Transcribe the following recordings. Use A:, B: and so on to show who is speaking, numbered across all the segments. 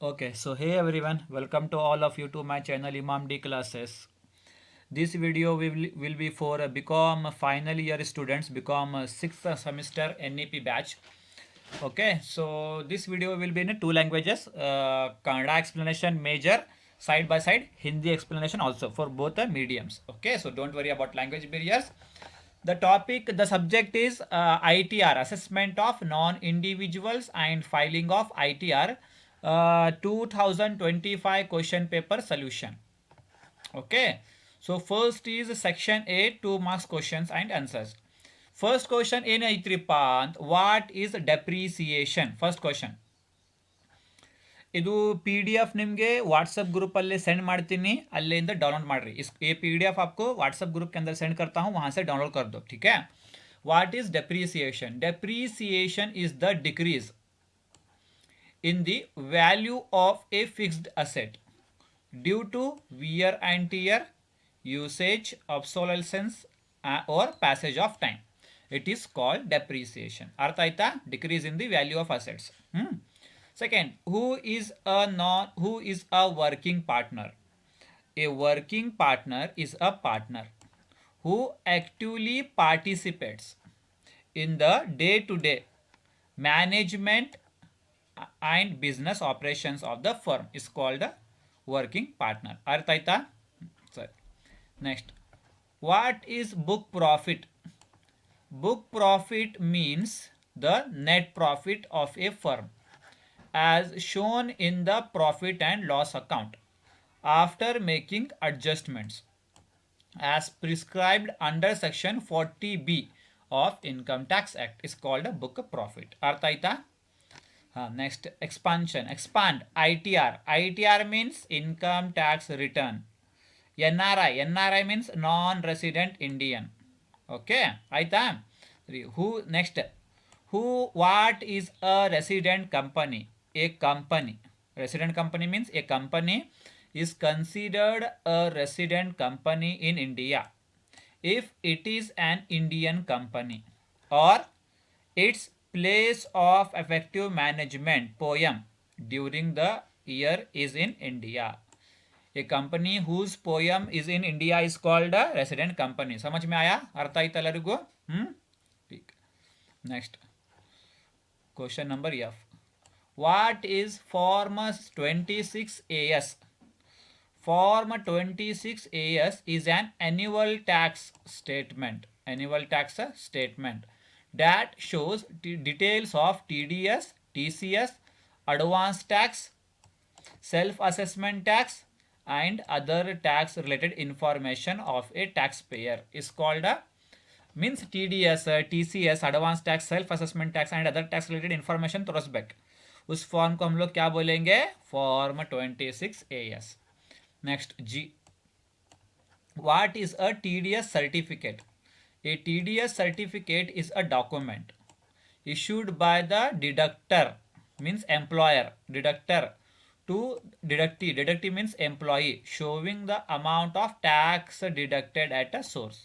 A: Okay, so hey everyone, welcome to all of you to my channel Imam D classes. This video will be for become final year students, become sixth semester NEP batch. Okay, so this video will be in two languages, Kannada explanation major side by side, Hindi explanation also for both the mediums. Okay, so don't worry about language barriers. The subject is ITR, assessment of non-individuals and filing of ITR 2025 question paper solution. Okay, so first is section A, 2 marks questions and answers. First question in Aitripant, what is depreciation? First question. ಇದು P D F निಮಗೆ WhatsApp group अल्ले send ಮಾಡ್ತೀನಿ ಅಲ್ಲಿಂದ download ಮಾಡ್ರಿ ये P D F आपको WhatsApp group के अंदर सेंड करता हूँ वहां से डाउनलोड कर दो ठीक है what is depreciation depreciation is the decrease in the value of a fixed asset due to wear and tear, usage, obsolescence, or passage of time. It is called depreciation. अर्थ आयता decrease in the value of assets. Second, who is a working partner? A working partner is a partner who actively participates in the day-to-day management and business operations of the firm is called a working partner. अर्थ आयता sir next what is book profit? Book profit means the net profit of a firm as shown in the profit and loss account after making adjustments as prescribed under section 40b of income tax act is called a book profit. अर्थ आयता next expand ITR means income tax return. NRI means non-resident Indian. Okay, aita who next who what is a resident company? A company, resident company means a company is considered a resident company in India if it is an Indian company or its place of effective management poem during the year is in India. A company whose poem is in India is called a resident company. समझ में आया अर्थ आयता ಎಲ್ಲರಿಗೂ ठीक next question number F. What is Form 26AS? Form 26AS is an annual tax statement that shows details of TDS, TCS, advance tax, self-assessment tax, and other tax related information of a taxpayer is called a means TDS, TCS, advance tax, self-assessment tax and other tax related information थ्रोसबैक उस form को हम लोग क्या बोलेंगे form 26AS. Next G. What is a TDS certificate? A TDS certificate is a document issued by the deductor means employer deductor to deductee means employee showing the amount of tax deducted at a source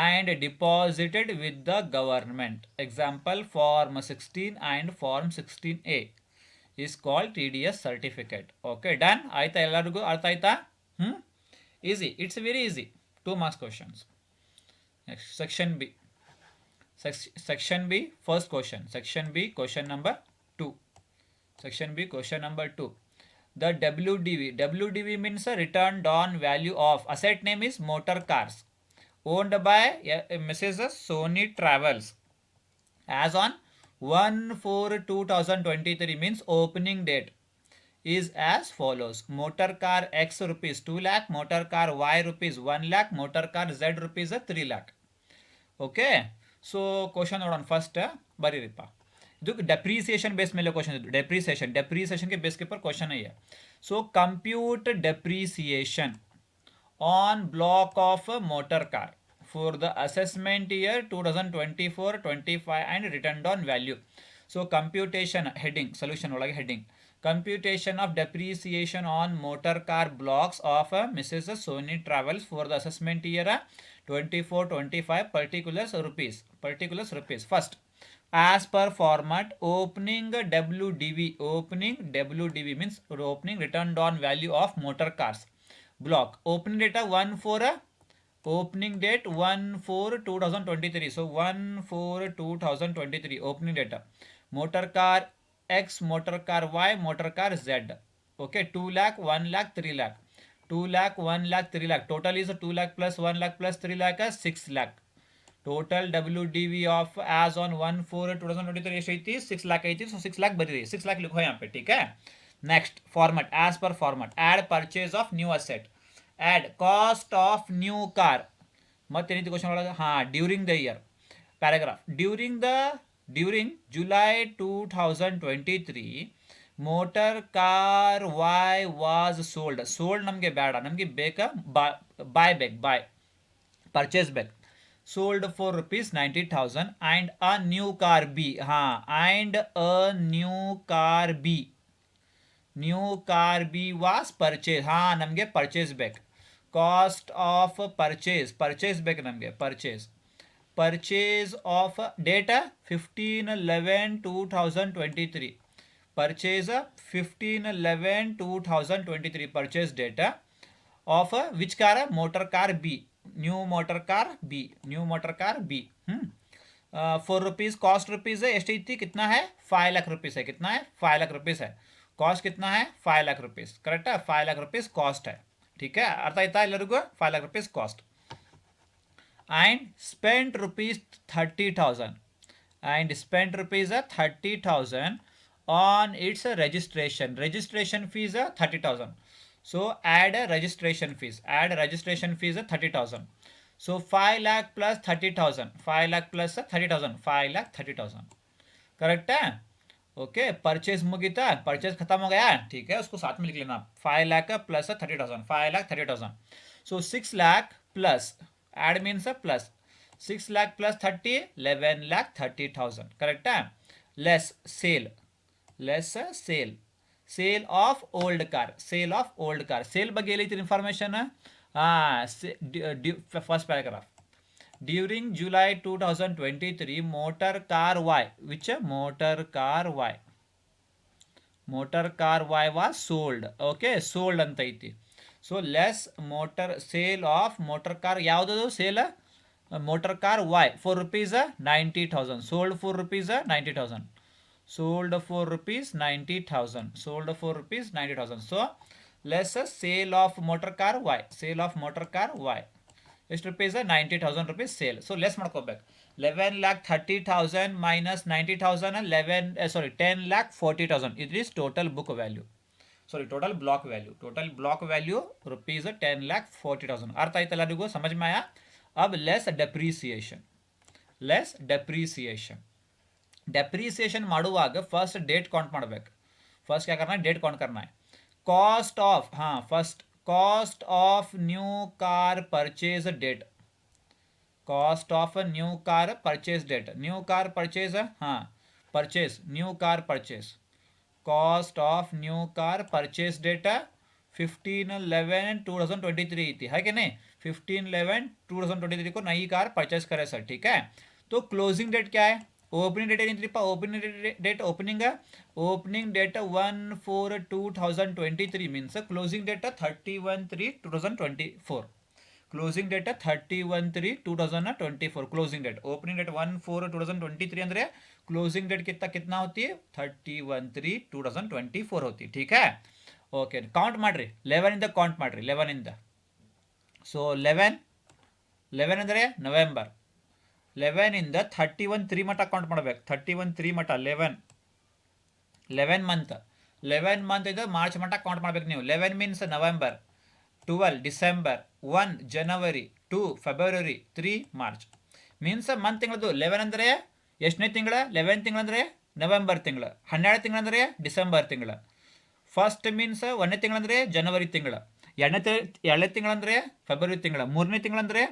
A: and deposited with the government. Example form 16 and form 16A is called TDS certificate. Okay, done. ಆಯ್ತಾ ಎಲ್ಲರಿಗೂ ಅರ್ಥ ಆಯ್ತಾ easy, it's very easy. 2 marks questions. Next section B. Section B first question. Section B question number 2. Section B question number 2. The WDV means a returned on value of asset name is motor cars owned by Mrs. Sony Travels as on 1/4/2023 means opening date is as follows. Motor car X rupees 2 lakh, motor car Y rupees 1 lakh, motor car Z rupees 3 lakh. Okay so question ನೋಡೋಣ first ಬರೀರಿಪ್ಪ ಇದು depreciation base ಮೇಲೆ question ಇದು ಡೆಪ್ರಿಸಿಯೇಷನ್ಗೆ ಬೇಸ್ಗೆ पर question है so compute depreciation on block of motor car for the assessment year 2024-25 and returned on value. So computation heading solution ಒಳಗೆ heading computation of depreciation on motor car blocks of Mrs. Sony Travels for the assessment year 24-25 particulars rupees. First, as per format. Opening WDV means opening returned on value of motor cars block. Opening data 1 for opening date 1/4/2023. So 1/4/2023 opening data. Motor car X, motor car Y, motor car Z. Okay, 2 lakh, 1 lakh, 3 lakh. 2 lakh, 1 lakh, 3 lakh. Total is 2 lakh plus 1 lakh plus 3 lakh is 6 lakh. Total WDV of as on 1/4/2023 ಎಷ್ಟು ಐತಿ 6 lakh ಐತಿ. So 6 lakh ಬರೀರಿ 6 lakh लिखो यहाँ पे. ठीक है. Next format as per format. Add purchase of new asset. Add cost of new car. ಮತ್ತೇನಿತ್ತು ಕ್ವಶನ್ ಒಳಗೆ? ಹಾಂ, during the year. Paragraph. During July 2023 motor car Y was sold ನಮಗೆ ಬೇಡ, ನಮಗೆ ಬೇಕಾ ಬಾಯ್ ಪರ್ಚೇಸ್ ಬೇಕು. sold for rupees 90,000 and a new car B. And a new car B was purchased. ನಮಗೆ ಪರ್ಚೇಸ್ ಬೇಕು. ಕಾಸ್ಟ್ ಆಫ್ ಪರ್ಚೇಸ್ ಬೇಕು ನಮಗೆ. Purchase of date 15/11/2023. Purchase 15/11/2023 purchase date of which car? Motor car B. New motor car B. 4 rupees. Cost rupees है एष्टि कितना है? 5 lakh rupees है. कितना है? 5 लाख रुपीज़ है. कॉस्ट कितना है? 5 लाख रुपीज़. करेक्ट है. 5 लाख रुपीज़ कॉस्ट है. ठीक है, अर्थ आयता ಎಲ್ಲರಿಗೂ? 5 lakh rupees cost. And spent rupees 30,000 on its registration fees 30,000. So add a registration fees 30,000. So 5 lakh plus 30,000. 5 lakh plus 30,000. 5 lakh 30,000. Correct है. ओके, परचेज मुगीता, परचेज खत्म हो गया. ठीक है, उसको साथ में लिख लेना. 5 lakh plus 30,000. 5 lakh 30,000. So 6 lakh plus add means plus 6 lakh plus 30 11 lakh 30,000. Correct है. Less sale of old car. Sale ಬಗ್ಗೆ ಏನೈತಿ information? First paragraph. During July 2023 motor car Y. Which motor car Y was sold. Okay, sold ಅಂತ ಐತಿ. So less sale of motor car ಯಾವುದದು sale? Motor car Y for rupees 90,000. Sold for rupees 90,000. sold for rupees 90,000. So less sale of motor car y. ಎಷ್ಟು rupees? 90,000 rupees sale. So less ಮಾಡ್ಕೋಬೇಕು. 11,30,000 minus 90,000 10,40,000. It is total book value. total block value rupees 10,40,000. अर्थ आಯ್ತು ಎಲ್ಲರಿಗೂ? समझ में आया? अब less depreciation. Depreciation ಮಾಡುವಾಗ first date count ಮಾಡಬೇಕು. First क्या करना है? डेट काउंट करना है. Cost of cost of new car purchase date. Cost of new car purchase date. New car purchase cost of new car purchase date 15/11/2023 थी, है कि नहीं? 15/11/2023 को नई कार परचेज करे सर. ठीक है, तो क्लोजिंग डेट क्या है? ओपनिंग डेट ಏನಿತ್ರಿಪ್ಪ? Opening date 1/4/2023 means closing date 31/3/2024. Closing date 31/3/2024 closing date. Opening date 1/4/2023 ಅಂದರೆ क्लोजिंग डेट कितना होती है? 31/3/2024 होती है. ठीक है, ओके. काउंट ಮಾಡ್ರಿ 11 ಇಂದ ಕೌಂಟ್ ಮಾಡ್ರಿ. 11 ಇಂದ. ಸೊ 11 ಅಂದರೆ ನವೆಂಬರ್. 11 ಇಂದ 31/3 ಮಟ್ಟ ಕೌಂಟ್ ಮಾಡಬೇಕು. 31/3 ಮಟ್ಟ 11 ಮಂತ್. 11 ಮಂತ್ ಇಂದ ಮಾರ್ಚ್ ಮಟ್ಟ ಕೌಂಟ್ ಮಾಡಬೇಕು ನೀವು. 11 ಮೀನ್ಸ್ ನವೆಂಬರ್, 12 ಡಿಸೆಂಬರ್, 1 ಜನವರಿ, 2 ಫೆಬ್ರವರಿ, 3 ಮಾರ್ಚ್. ಮೀನ್ಸ್ ಮಂತ್ ತಿಂಗಳದು. 11 ಅಂದರೆ ಎಷ್ಟನೇ ತಿಂಗಳ? 11 ತಿಂಗಳು ಅಂದರೆ ನವೆಂಬರ್ ತಿಂಗಳ. 12 ತಿಂಗಳು ಅಂದರೆ ಡಿಸೆಂಬರ್ ತಿಂಗಳ. ಫಸ್ಟ್ ಮೀನ್ಸ್ 1ನೇ ತಿಂಗಳಂದರೆ ಜನವರಿ ತಿಂಗಳ. 2ನೇ ತಿಂಗಳಂದರೆ ಫೆಬ್ರವರಿ ತಿಂಗಳ. 3ನೇ ತಿಂಗಳಂದರೆ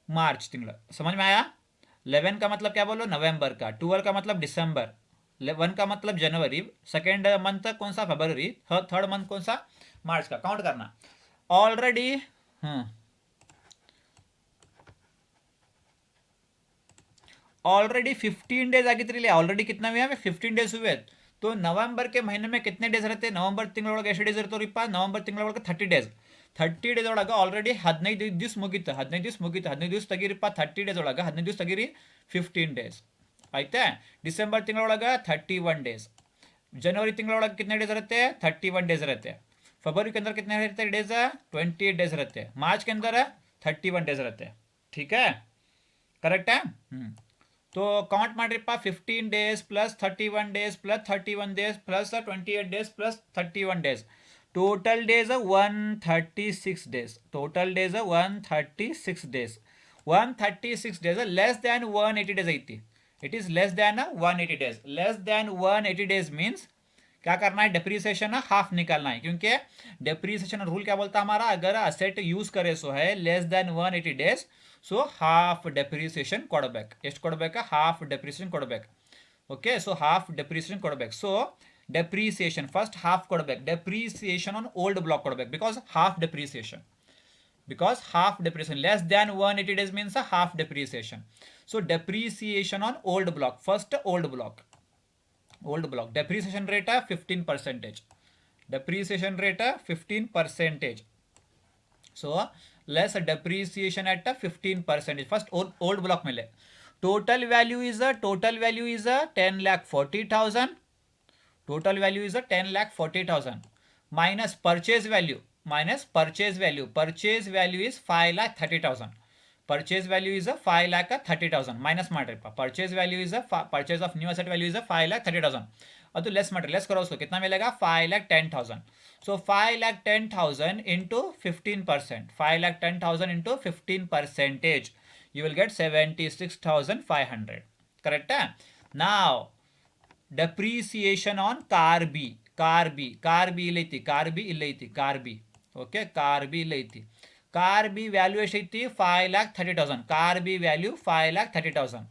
A: मार्च तिंगला. समझ में आया? 11 का मतलब क्या बोलो? नवंबर का. 12 का मतलब दिसंबर. 1 का मतलब जनवरी. सेकेंड मंथ कौन सा? फरवरी. थर्ड मंथ कौन सा? मार्च का. काउंट करना ऑलरेडी. ऑलरेडी 15 डेज ಆಗಿದ್ರಲ್ಲಿ ऑलरेडी कितना हुआ है 15 डेज हुए तो नवंबर के महीने में कितने डेज रहते नवंबर ತಿಂಗಳೊಳಗೆ ಎಷ್ಟು ಡೇಸ್ ಇರ್ತಾವ್ರಿಪ್ಪ ನವಂಬರ್ ತಿಂಗಳೊಳಗೆ 30 ಡೇಸ್ 30 ಡೇಸ್ ಒಳಗೆ ಆಲ್ರೆಡಿ 15 ದಿವಸ ಮುಗೀತು 15 ದಿವಸ ತೆಗೀರಿಪ್ಪ 30 ಡೇಸ್ ಒಳಗೆ 15 ದಿವಸ ತೆಗೀರಿ 15 ಡೇಸ್ ಆಯ್ತಾ ಡಿಸೆಂಬರ್ ತಿಂಗಳೊಳಗೆ 31 ಡೇಸ್ जनवरी ತಿಂಗಳೊಳಗೆ कितने डेज रहते 31 डेज रहते फरवरी के अंदर कितने रहते डेज 28 डेज रहते मार्च के अंदर 31 डेज रहते ठीक है करेक्ट है तो काउंट ಮಾಡ್ರಿಪ್ಪ 15 days plus 31 days plus 31 days plus 28 days plus 31 days total days 136 days total days 136 days 136 days less than 180 days ಐತಿ it is less than 180 days less than 180 days means क्या करना है डेप्रीसिएशन हाफ निकालना है क्योंकि depreciation rule क्या बोलता है हमारा अगर असेट यूज करे सो है less than 180 days so half depreciation ಕೊಡಬೇಕು ಎಷ್ಟು ಕೊಡಬೇಕು ಹಾಫ್ ಡೆಪ್ರಿಸಿಯೇಷನ್ ಕೊಡಬೇಕು ಓಕೆ ಸೊ ಹಾಫ್ ಡೆಪ್ರಿಸಿಯೇಷನ್ ಕೊಡಬೇಕು ಸೊ ಡೆಪ್ರಿಸಿಯೇಷನ್ ಫಸ್ಟ್ ಹಾಫ್ ಕೊಡಬೇಕು ಡೆಪ್ರಿಸಿಯೇಷನ್ ಆನ್ ಓಲ್ಡ್ ಬ್ಲಾಕ್ ಕೊಡಬೇಕು because half depreciation because half depreciation less than 180 days means a half depreciation so depreciation on old block first old block depreciation rate 15 percentage depreciation rate 15 percentage so less depreciation at 15 percentage first old block mele total value is a 10 lakh 40,000 total value is a 10 lakh 40,000 minus purchase value purchase value is 5,30,000 purchase value is a 5,30,000 minus ಮಾಡ್ರಿಪ್ಪ purchase value is a purchase of new asset value is a 5,30,000 ಅದು less ಮಾಡ್ರಿ less करो उसको कितना मिलेगा 5,10,000 so 5,10,000 into 15% 5,10,000 into 15 percentage you will get 76,500 correct now depreciation on car B ಇಲ್ಲೈತಿ car B okay car B ಇಲ್ಲೈತಿ car B value ಎಷ್ಟೈತಿ 5,30,000 car B value 5,30,000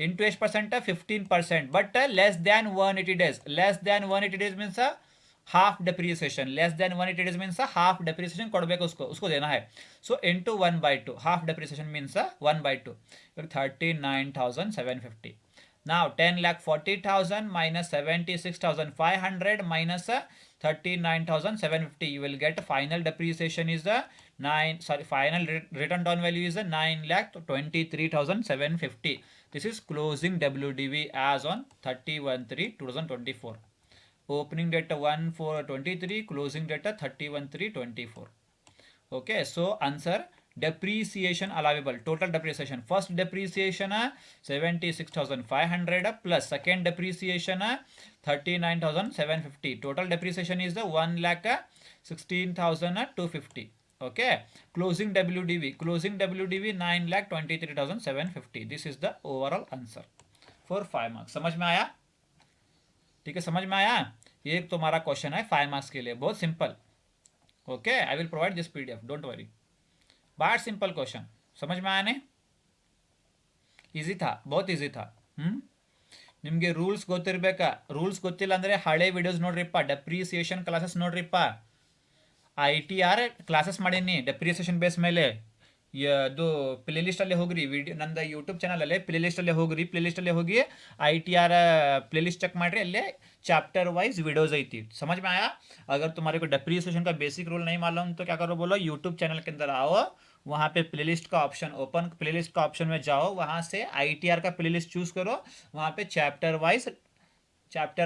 A: into ಎಷ್ಟು percent 15% but less than 180 days less than 180 days means half depreciation less than 180 days means half depreciation ಕೊಡಬೇಕು उसको देना है so into 1/2 half depreciation means 1/2 39,750 now 10,40,000 minus 76,500 minus 39,750 you will get final depreciation is the final written down value is 9,23,750 this is closing WDV as on 31/3/2024 opening date 1/4/23 closing date 31/3/24 okay so answer depreciation allowable total depreciation first depreciation 76,500 plus second depreciation 39,750 total depreciation is the 1,16,250 okay closing WDV 9,23,750 this is the overall answer for 5 marks समझ में आया ठीक है समझ में आया ये तुम्हारा क्वेश्चन है 5 मार्क्स के लिए बहुत simple okay I will provide this PDF don't worry बहुत सिंपल क्वेश्चन समझ में आया नहीं ಈಸಿ था बहुत ಈಸಿ था ನಿಮಗೆ ರೂಲ್ಸ್ ಗೊತ್ತಿರಬೇಕಾ ರೂಲ್ಸ್ ಗೊತ್ತಿಲ್ಲ ಅಂದರೆ ಹಳೆ ವಿಡಿಯೋಸ್ ನೋಡ್ರಿಪ್ಪ ಡೆಪ್ರಿಸಿಯೇಷನ್ ಕ್ಲಾಸಸ್ ನೋಡ್ರಿಪ್ಪ ITR ಕ್ಲಾಸಸ್ ಮಾಡೀನಿ ಡೆಪ್ರಿಸಿಯೇಷನ್ ಬೇಸ್ ಮೇಲೆ ಅದು ಪ್ಲೇ ಲಿಸ್ಟಲ್ಲೇ ಹೋಗ್ರಿ ವಿಡಿಯೋ ನಂದು ಯೂಟ್ಯೂಬ್ ಚಾನಲಲ್ಲೇ ಪ್ಲೇ ಲಿಸ್ಟಲ್ಲೇ ಹೋಗ್ರಿ ಪ್ಲೇ ಲಿಸ್ಟಲ್ಲೇ ಹೋಗಿ ITR प्ले लिस्ट चेक मारिए अल्ले चैप्टर वाइज वीडियोज आई थी समझ में आया अगर तुम्हारे को डेप्रिसिएशन का बेसिक रूल नहीं मालूम तो क्या करो बोलो यूट्यूब चैनल के अंदर आओ वहाँ पे प्लेलिस्ट का ऑप्शन ओपन प्लेलिस्ट का ऑप्शन में जाओ वहाँ से ITR का प्लेलिस्ट चूज करो वहाँ पे चैप्टर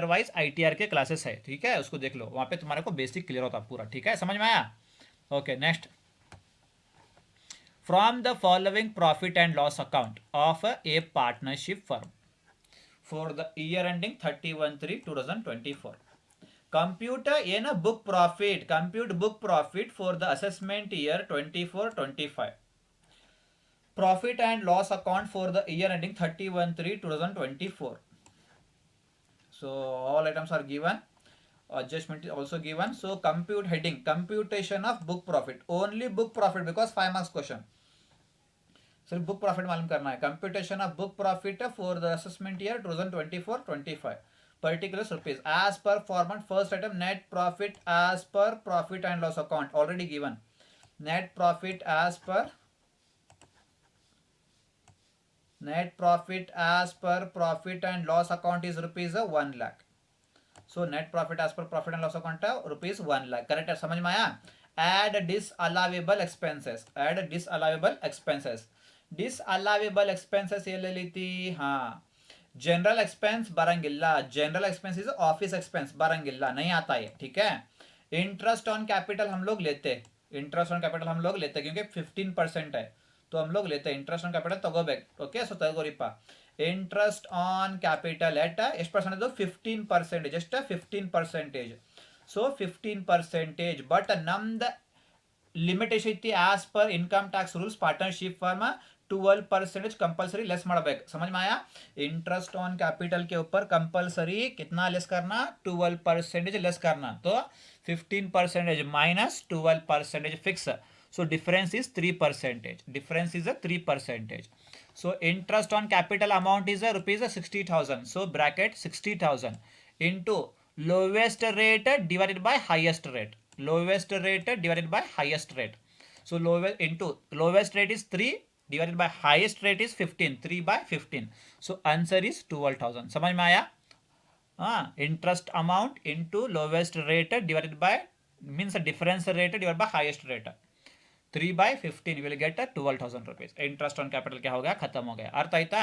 A: वाइज ITR के क्लासेस है ठीक है उसको देख लो वहाँ पे तुम्हारे को बेसिक क्लियर होता पूरा ठीक है समझ में आया okay next from the following profit and loss account of A partnership firm for the year ending 31/3/2024 compute book profit for the assessment year 24-25 profit and loss account for the year ending 31/3/2024 so all items are given adjustment is also given so compute heading computation of book profit only book profit because 5 marks question सिर्फ book profit मालूम करना है computation of book profit for the assessment year 2024-25 particular rupees as per format first item net profit as per profit and loss account already given net profit as per Net profit as per profit and loss account is rupees 1 lakh. So net profit as per profit and loss account rupees 1 lakh. Correct है, समझ में आया? Add disallowable expenses. Add disallowable expenses. Disallowable expenses ये ले ली थी, हाँ. General expense बरंगिल्ला. General expense is office expense बरंगिल्ला, नहीं आता है, ठीक है. इंटरेस्ट ऑन कैपिटल हम लोग लेते, इंटरेस्ट ऑन कैपिटल हम लोग लेते क्योंकि 15% है, तो हम लोग लेते इंटरेस्ट ऑन कैपिटल तಗೋಬೇಕು. ಓಕೆ, ಸೊ ತಗೋರಿಪ್ಪ. ಇಂಟ್ರೆಸ್ಟ್ ಆನ್ ಕ್ಯಾಪಿಟಲ್ ಎಟ್ ಎಷ್ಟು ಪರ್ಸೆಂಟೇಜ್? 15%. ಎಷ್ಟು? 15%. ಸೊ 15%. ಬಟ್ ನಮ್ದು ಲಿಮಿಟೇಷನ್ ಐತಿ as per income tax rules partnership firm 12% compulsory less ಮಾಡಬೇಕು. समझ में आया? इंटरेस्ट ऑन कैपिटल के ऊपर कंपलसरी कितना लेस करना? 12% लेस करना. तो 15% minus 12% fix. So difference is 3%. Difference is a 3%. So interest on capital amount is a rupees 60,000. So bracket 60,000 into lowest rate divided by highest rate. Lowest rate divided by highest rate. So lowest into lowest rate is 3 divided by highest rate is 15. 3 by 15. So answer is 12,000. समझ में आया? Interest amount into lowest rate divided by means a difference rate divided by highest rate. 3/15 will get 12,000 rupees. Interest on capital क्या हो गया? खत्म हो गया. अर्थ आಯ್ತಾ?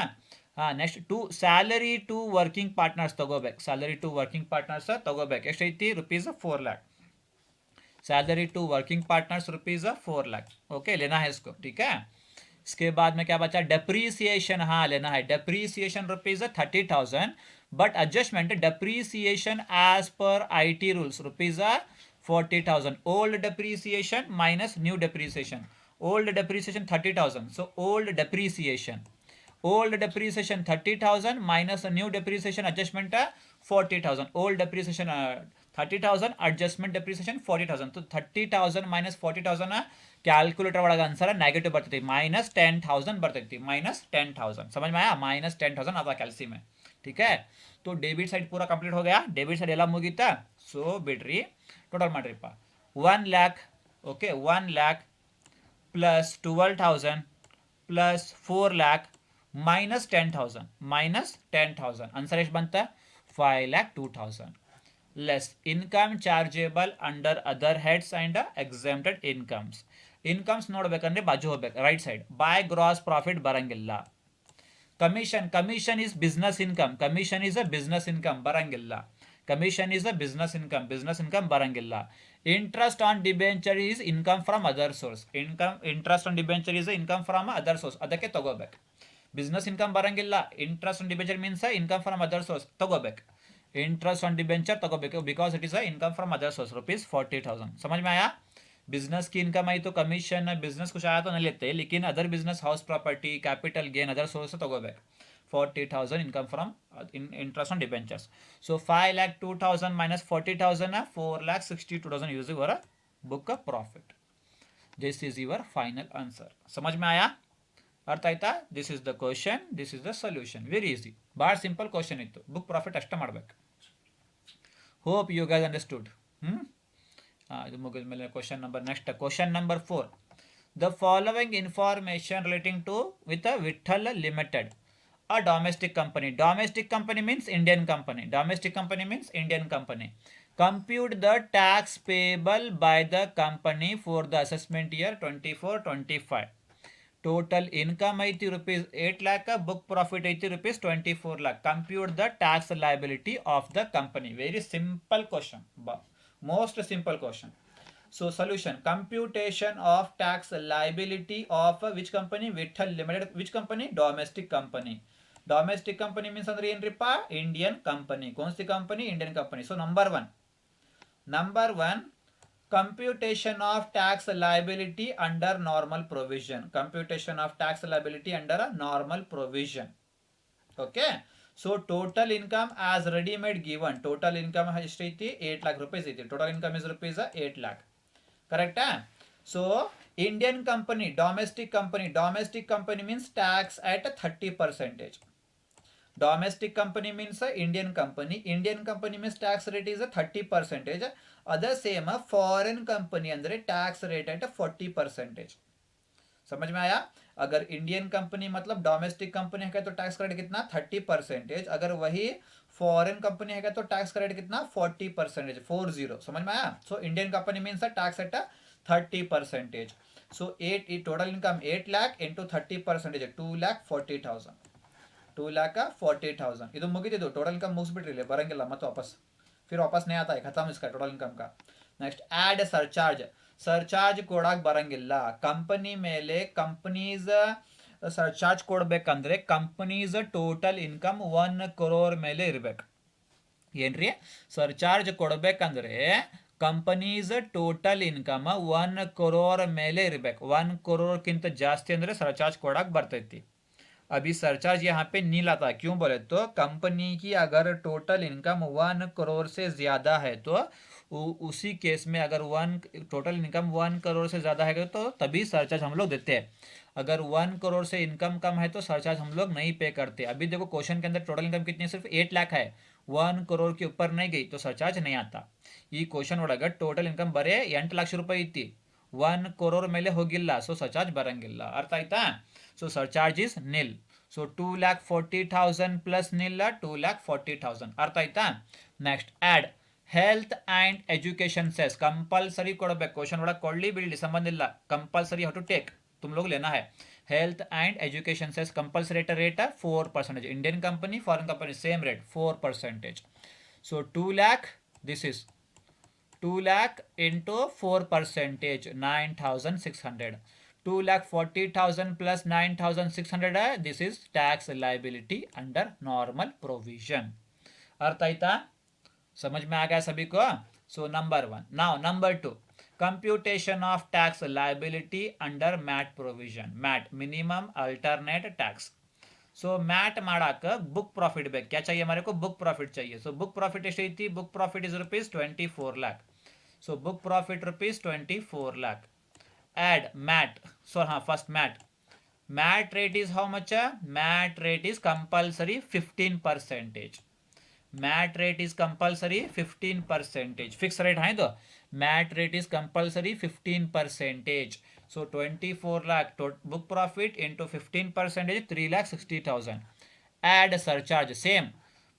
A: Next two salary to working partners ತಗೋಬೇಕು. ಸ್ಯಾಲರಿ ಟು ವರ್ಕಿಂಗ್ ಪಾರ್ಟ್ನರ್ಸ್ ತಗೋಬೇಕು. ಎಷ್ಟೈತಿ? Rupees 4 lakh. Salary to working partners rupees 4 lakh. Okay, लेना है इसको, ठीक है. इसके बाद में क्या बचा? डेप्रीसिएशन, हाँ लेना है. Depreciation rupees 30,000. But adjustment depreciation as per IT rules rupees 40,000. Old depreciation minus new depreciation. Old depreciation 30,000. So old depreciation 30,000 minus new depreciation adjustment 40,000. Old depreciation 30,000 adjustment depreciation 40,000. तो 30,000 माइनस 40,000 ಕ್ಯಾಲ್ಕುಲೇಟರ್ ಒಳಗೆ answer negative ಬರ್ತೈತಿ. Minus 10,000 ಬರ್ತೈತಿ. Minus 10,000. समझ में आया? Minus 10,000 आता कैल्सी में, ठीक है. तो डेबिट साइड पूरा कंप्लीट हो गया. डेबिट साइड ಎಲ್ಲ ಮುಗೀತಾ? ಸೊ ಬಿಡ್ರಿ, ಟೋಟಲ್ ಮಾಡ್ರಿಪ್ಪ. 1 lakh. Okay, 1 lakh plus 12,000 plus 4 lakh minus 10,000. Minus 10,000 answer ಎಷ್ಟು ಬಂತ? 5,02,000. less income chargeable under other heads and exempted incomes. Incomes ನೋಡ್ಬೇಕಂದ್ರೆ ಬಾಜು ಹೋಗ್ಬೇಕು, right side. By gross profit ಬರಂಗಿಲ್ಲ. Commission is business income. Commission is a business income ಬರಂಗಿಲ್ಲ. Commission is a business income. Business income ಬರಂಗಿಲ್ಲ. Interest on debenture is income from other source. Interest on debenture is income from other source, ಅದಕ್ಕೆ ತಗೋಬೇಕು. Business income ಬರಂಗಿಲ್ಲ. Interest on debenture means income from other source, ತಗೋಬೇಕು. Interest on debenture तक because it is a income from other source. Rupees 40,000. समझ में आया? Business की income आई तो कमीशन, बिजनेस कुछ आया तो नहीं लेते, लेकिन other business house property capital gain other source तಗೋಬೇಕು. 40,000 income from interest on debentures. So 5,02,000 minus 40,000 4,62,000 use your book profit. This is your final answer. समझ में आया? ಅರ್ಥ ಆಯ್ತಾ? This is the question, this is the solution. Very easy, ಭಾಳ simple question ಇತ್ತು. Book profit ಅಷ್ಟೇ ಮಾಡ್ಬೇಕು. Hope you guys understood. ಇದು ಮುಗಿದ ಮೇಲೆ question number next. Question number 4. The following information relating to with Vithal limited, a domestic company. Domestic company means Indian company. Domestic company means Indian company. Compute the tax payable by the company for the assessment year 24-25. Total income ಐತಿ rupees 8 lakh. Book profit ಐತಿ rupees 24 lakh. Compute the tax liability of the company. Very simple question. Most simple question. So solution. Computation of tax liability of which company? Vittal Limited. Which company? Domestic company. Domestic company means ಅಂದ್ರೆ ಏನ್ರಿಪ್ಪ? Indian company. कौन सी company? Indian company. So number one, computation of tax liability under normal provision. Computation of tax liability under a normal provision. Okay. So total income as ready made given. Total income ಎಷ್ಟೈತಿ? 8 lakh rupees ಐತಿ. Total income is rupees 8 lakh. Correct? So Indian company, domestic company. Domestic company means tax at 30%. Domestic company means Indian company. Indian company means tax rate is 30%. Other same foreign company andre tax rate at 40%. समझ में आया? अगर Indian company मतलब domestic company है तो tax credit कितना 30%, अगर वही फॉरेन कंपनी है तो टैक्स क्रेडिट कितना 40%, 40। समझ में आया? So Indian company means tax at 30%. So 8 total income 8 lakh into 30%, 2,40,000. 2,40,000 ಇದು ಮುಗಿದಿದ್ದು ಟೋಟಲ್ ಇನ್ಕಮ್ ಮುಗಿಸ್ಬಿಟ್ರಿ, ಇಲ್ಲಿ ಬರಂಗಿಲ್ಲ ಮತ್ತೆ ವಾಪಸ್, फिर वापस नहीं आता है, खत्म इसका टोटल इनकम का. Next add surcharge. ಸರ್ಚಾರ್ಜ್ ಕೊಡಕ್ ಬರಂಗಿಲ್ಲ. ಕಂಪನಿ ಮೇಲೆ ಕಂಪನೀಸ್ ಸರ್ಚಾರ್ಜ್ ಕೊಡ್ಬೇಕಂದ್ರೆ ಕಂಪನೀಸ್ ಟೋಟಲ್ ಇನ್ಕಮ್ 1 crore ಮೇಲೆ ಇರ್ಬೇಕು. ಏನ್ರಿ? ಸರ್ಚಾರ್ಜ್ ಕೊಡ್ಬೇಕಂದ್ರೆ ಕಂಪನೀಸ್ ಟೋಟಲ್ ಇನ್ಕಮ್ 1 crore ಮೇಲೆ ಇರ್ಬೇಕು. 1 crore ಜಾಸ್ತಿ ಅಂದ್ರೆ ಸರ್ಚಾರ್ಜ್ ಕೊಡಕ್ ಬರ್ತೈತಿ. अभी सरचार्ज यहाँ पे नील आता है, क्यों बोले तो कंपनी की अगर टोटल इनकम 1 crore से ज़्यादा है तो उसी केस में अगर टोटल इनकम 1 crore से ज़्यादा है तो तभी सरचार्ज हम लोग देते हैं. अगर 1 crore से इनकम कम है तो सरचार्ज हम लोग नहीं पे करते. अभी देखो क्वेश्चन के अंदर टोटल इनकम कितनी है, सिर्फ 8 लाख है, 1 crore के ऊपर नहीं गई तो सरचार्ज नहीं आता. ಈ ಕ್ವಶನ್ ಒಳಗೆ ಟೋಟಲ್ ಇನ್ಕಮ್ ಬರೇ 8 ಲಕ್ಷ ರೂಪಾಯಿ ಐತಿ, 1 crore ಮೇಲೆ ಹೋಗಿಲ್ಲ, ಸೊ ಸರ್ಚಾರ್ಜ್ ಬರಂಗಿಲ್ಲ. ಅರ್ಥ ಆಯ್ತಾ? So surcharge is nil. So 2,40,000 plus nil 2,40,000. ಅರ್ಥ ಆಯ್ತಾ? Next add health and education cess compulsory ಕೊಡಬೇಕು. ಕ್ವಶನ್ ಒಳಗೆ ಕೊಳ್ಳಿ ಬಿಡಲಿ ಸಂಬಂಧ ಇಲ್ಲ, ಕಂಪಲ್ಸರಿ ಹೌ ಟು ಟೇಕ್, तुम लोग लेना है. Health and education cess compulsory rate है 4%. Indian company foreign company same rate 4%. So 2 lakh, this is 2 lakh into 4%, 9,600. 2,40,000 plus 9,600 है, this is tax liability under normal provision. अर्थ आयता? समझ में आ गया सभी को? So number 1. Now number 2, computation of tax liability under MAT provision. MAT minimum alternate tax. So MAT ಮಾಡಾಕ बुक प्रॉफिट ಬೇಕು. क्या चाहिए हमारे को? बुक प्रॉफिट चाहिए. सो बुक प्रॉफिट ಎಷ್ಟೈತಿ? Book profit is rupees 24 lakh. So book profit rupees 24 lakh. add mat. So first mat rate is how much? Mat rate is compulsory 15%. mat rate is compulsory 15%. fixed rate है तो mat rate is compulsory 15%. so 24 lakh book profit into 15%, 3,60,000. add surcharge same.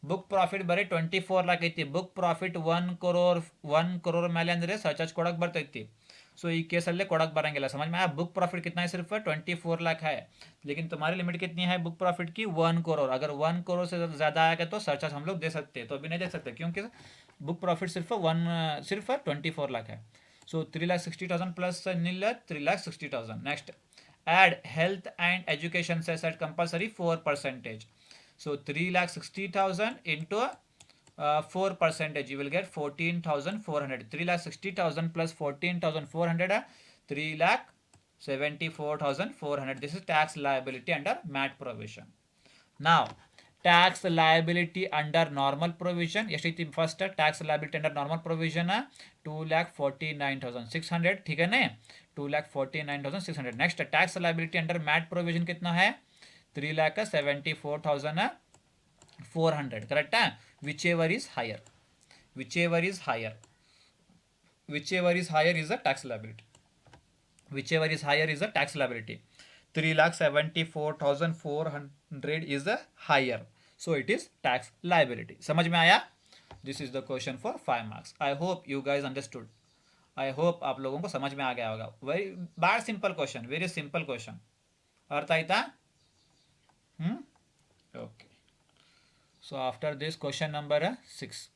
A: Book profit बरे 24 लाख ಐತಿ, book profit 1 crore ಮೇಲೆ ಅಂದ್ರೆ surcharge ಕೊಡಕ್ ಬರ್ತೈತಿ. सो ಈ ಕೇಸಲ್ಲೇ ಕೊಡಕ್ ಬರಂಗಿಲ್ಲ. समझ में आया? बुक प्रॉफिट कितना है? सिर्फ 24 लाख है, लेकिन तुम्हारी लिमिट कितनी है बुक प्रॉफिट की? 1 crore. अगर 1 crore से ज़्यादा आएगा तो सरचार्ज हम लोग दे सकते हैं, तो अभी नहीं दे सकते क्योंकि बुक प्रॉफिट सिर्फ 24 लाख है. So 3,60,000 plus nil 3,60,000. Next add health and education cess set compulsory 4%. So 3,60,000 into 4%, you will get 14,400. 3,60,000 plus 14,400, 3,74,400. This is tax liability under MAT provision. Now tax liability under normal provision. ಎಷ್ಟೈತಿ? First tax liability under normal provision 2,49,600. ठीक है ना? 2,49,600. Next tax liability under MAT provision कितना है? 3,74,400. correct? Whichever is higher is a tax liability. 3,74,400 is a higher, so it is tax liability. समझ में आया? This is the question for 5 marks. I hope you guys understood. I hope आप लोगों को समझ में आ गया होगा. very bad simple question, very simple question. अर्थ आयता? Okay. So after this question number 6.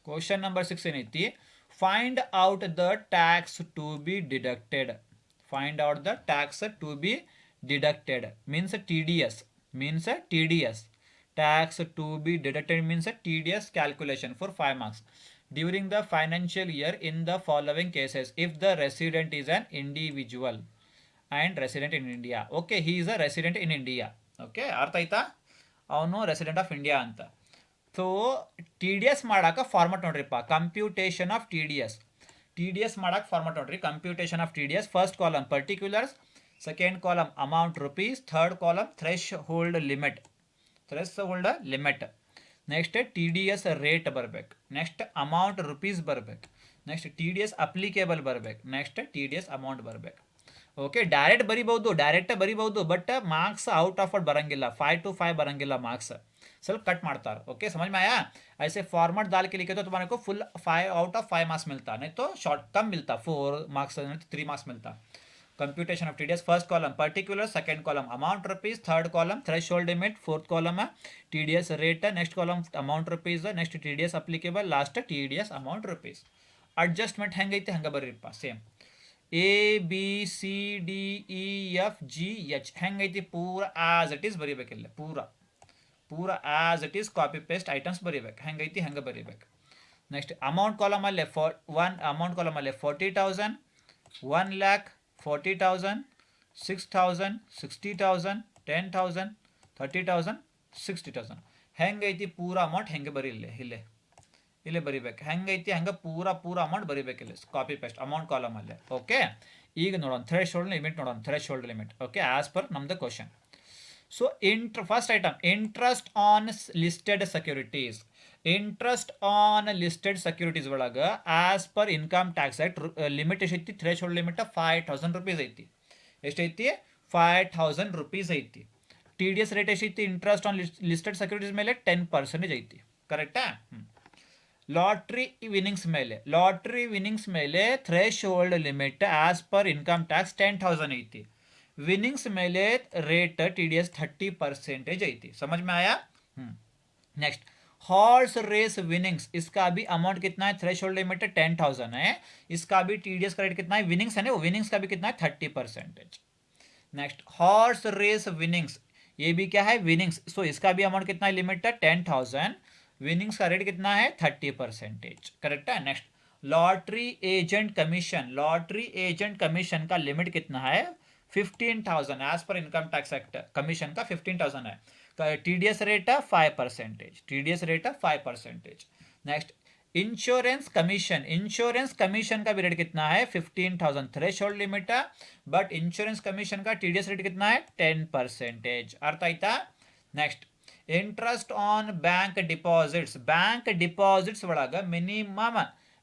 A: Question number 6 ಏನೈತಿ? Find out the tax to be deducted. Find out the tax to be deducted means TDS. Tax to be deducted means TDS calculation for 5 marks. During the financial year in the following cases, if the resident is an individual and resident in India. Okay, he is a resident in India. Okay, ಅರ್ಥ ಆಯ್ತಾ? ಅವನು resident of India ಅಂತ. So T D S ಮಾಡಾಕ format ನೋಡ್ರಿಪ್ಪ, computation of T D S ಮಾಡಾಕ format ನೋಡ್ರಿ. Computation of T D S, first column particulars, second column amount rupees, third column threshold limit. Next T D S rate ಬರಬೇಕು, next amount rupees ಬರಬೇಕು, next T D S applicable ಬರಬೇಕು, next T D S amount ಬರಬೇಕು. Okay, direct ಬರಿಬಹುದು, but marks out of word ಬರಂಗಿಲ್ಲ, 5 to 5 बरंगिल्ला marks, ಸ್ವಲ್ಪ cut ಮಾಡ್ತಾರೆ. Okay, समझ में आया? ऐसे फॉर्मेट डाल के लिखे तो तुम्हारे को फुल 5 आउट ऑफ 5 मार्क्स मिलता, नहीं तो शॉर्ट कम मिलता, 4 मार्क्स नहीं तो 3 मार्क्स मिलता. Computation of TDS, first column particular, second column amount rupees, third column threshold limit, fourth column TDS rate, next column amount rupees, next TDS applicable, last TDS amount rupees. Adjustment ಹೆಂಗೈತೆ ಹಂಗೆ ಬರೀರಿಪ್ಪ, same ABCDEFGH ಹೆಂಗೈತಿ ಪೂರ as it is ಬರೀಬೇಕಿಲ್ಲ, ಪೂರ as it is copy paste items ಬರೀಬೇಕು, ಹೆಂಗೈತಿ ಹಂಗೆ ಬರೀಬೇಕು. ನೆಕ್ಸ್ಟ್ ಅಮೌಂಟ್ ಕಾಲಮಲ್ಲೇ ಅಮೌಂಟ್ ಕಾಲಮಲ್ಲೇ 40,000, 1,00,000, 40,000, 6,000, 60,000, 10,000, 30,000, 60,000 ಹೆಂಗೈತಿ ಪೂರ ಅಮೌಂಟ್ ಹೆಂಗೆ ಬರೀ ಇಲ್ಲೇ ಬರೀಬೇಕು, ಹೆಂಗೈತಿ ಹಂಗೆ ಪೂರ ಅಮೌಂಟ್ ಬರೀಬೇಕಿಲ್ಲ, ಕಾಪಿ ಪೇಸ್ಟ್ ಅಮೌಂಟ್ ಕಾಲಮಲ್ಲೇ. ಓಕೆ, ಈಗ ನೋಡೋಣ ಥ್ರೆಶೋಲ್ಡ್ ಲಿಮಿಟ್ ನೋಡೋಣ, threshold limit. Okay, as per ನಮ್ದು question. So first item interest on listed securities. Interest on listed securities ಒಳಗೆ as per income tax act limit ಎಷ್ಟೈತಿ? ಥ್ರೆಶೋಲ್ಡ್ ಲಿಮಿಟ್ 5,000 ರೂಪೀಸ್ ಐತಿ. ಎಷ್ಟೈತಿ? 5,000 rupees ಐತಿ. ಟಿ ಡಿ ಎಸ್ ರೇಟ್ ಎಷ್ಟೈತಿ? Interest on listed securities ಮೇಲೆ 10% ಐತಿ. ಕರೆಕ್ಟಾ? ಲಾಟ್ರಿ ವಿನ್ನಿಂಗ್ಸ್ ಮೇಲೆ threshold limit as per income tax 10,000 ಐತಿ. विनिंग्स मेले रेट TDS 30% ಐತಿ. समझ में आया? नेक्स्ट हॉर्स रेस विनिंग्स, इसका भी अमाउंट कितना है? थ्रेशोल्ड लिमिट 10,000 है, इसका भी TDS का रेट कितना है? विनिंग्स है ना, वो विनिंग्स का भी कितना है? 30%. नेक्स्ट हॉर्स रेस विनिंग्स, ये भी क्या है? विनिंग्स. सो इसका भी अमाउंट कितना है? लिमिट है 10,000, विनिंग्स का रेट कितना है? 30%. करेक्ट है? नेक्स्ट लॉटरी एजेंट कमीशन का लिमिट कितना है? 15,000 as per income tax act. Commission का 15,000 है. TDS रेट है 5%. नेक्स्ट इंश्योरेंस कमीशन का भी रेट कितना है? 15,000 थ्रेशोल्ड लिमिट है, बट इंश्योरेंस कमीशन का TDS रेट कितना है? 10%. अर्थ आयता? Next interest on bank deposits ಒಳಗ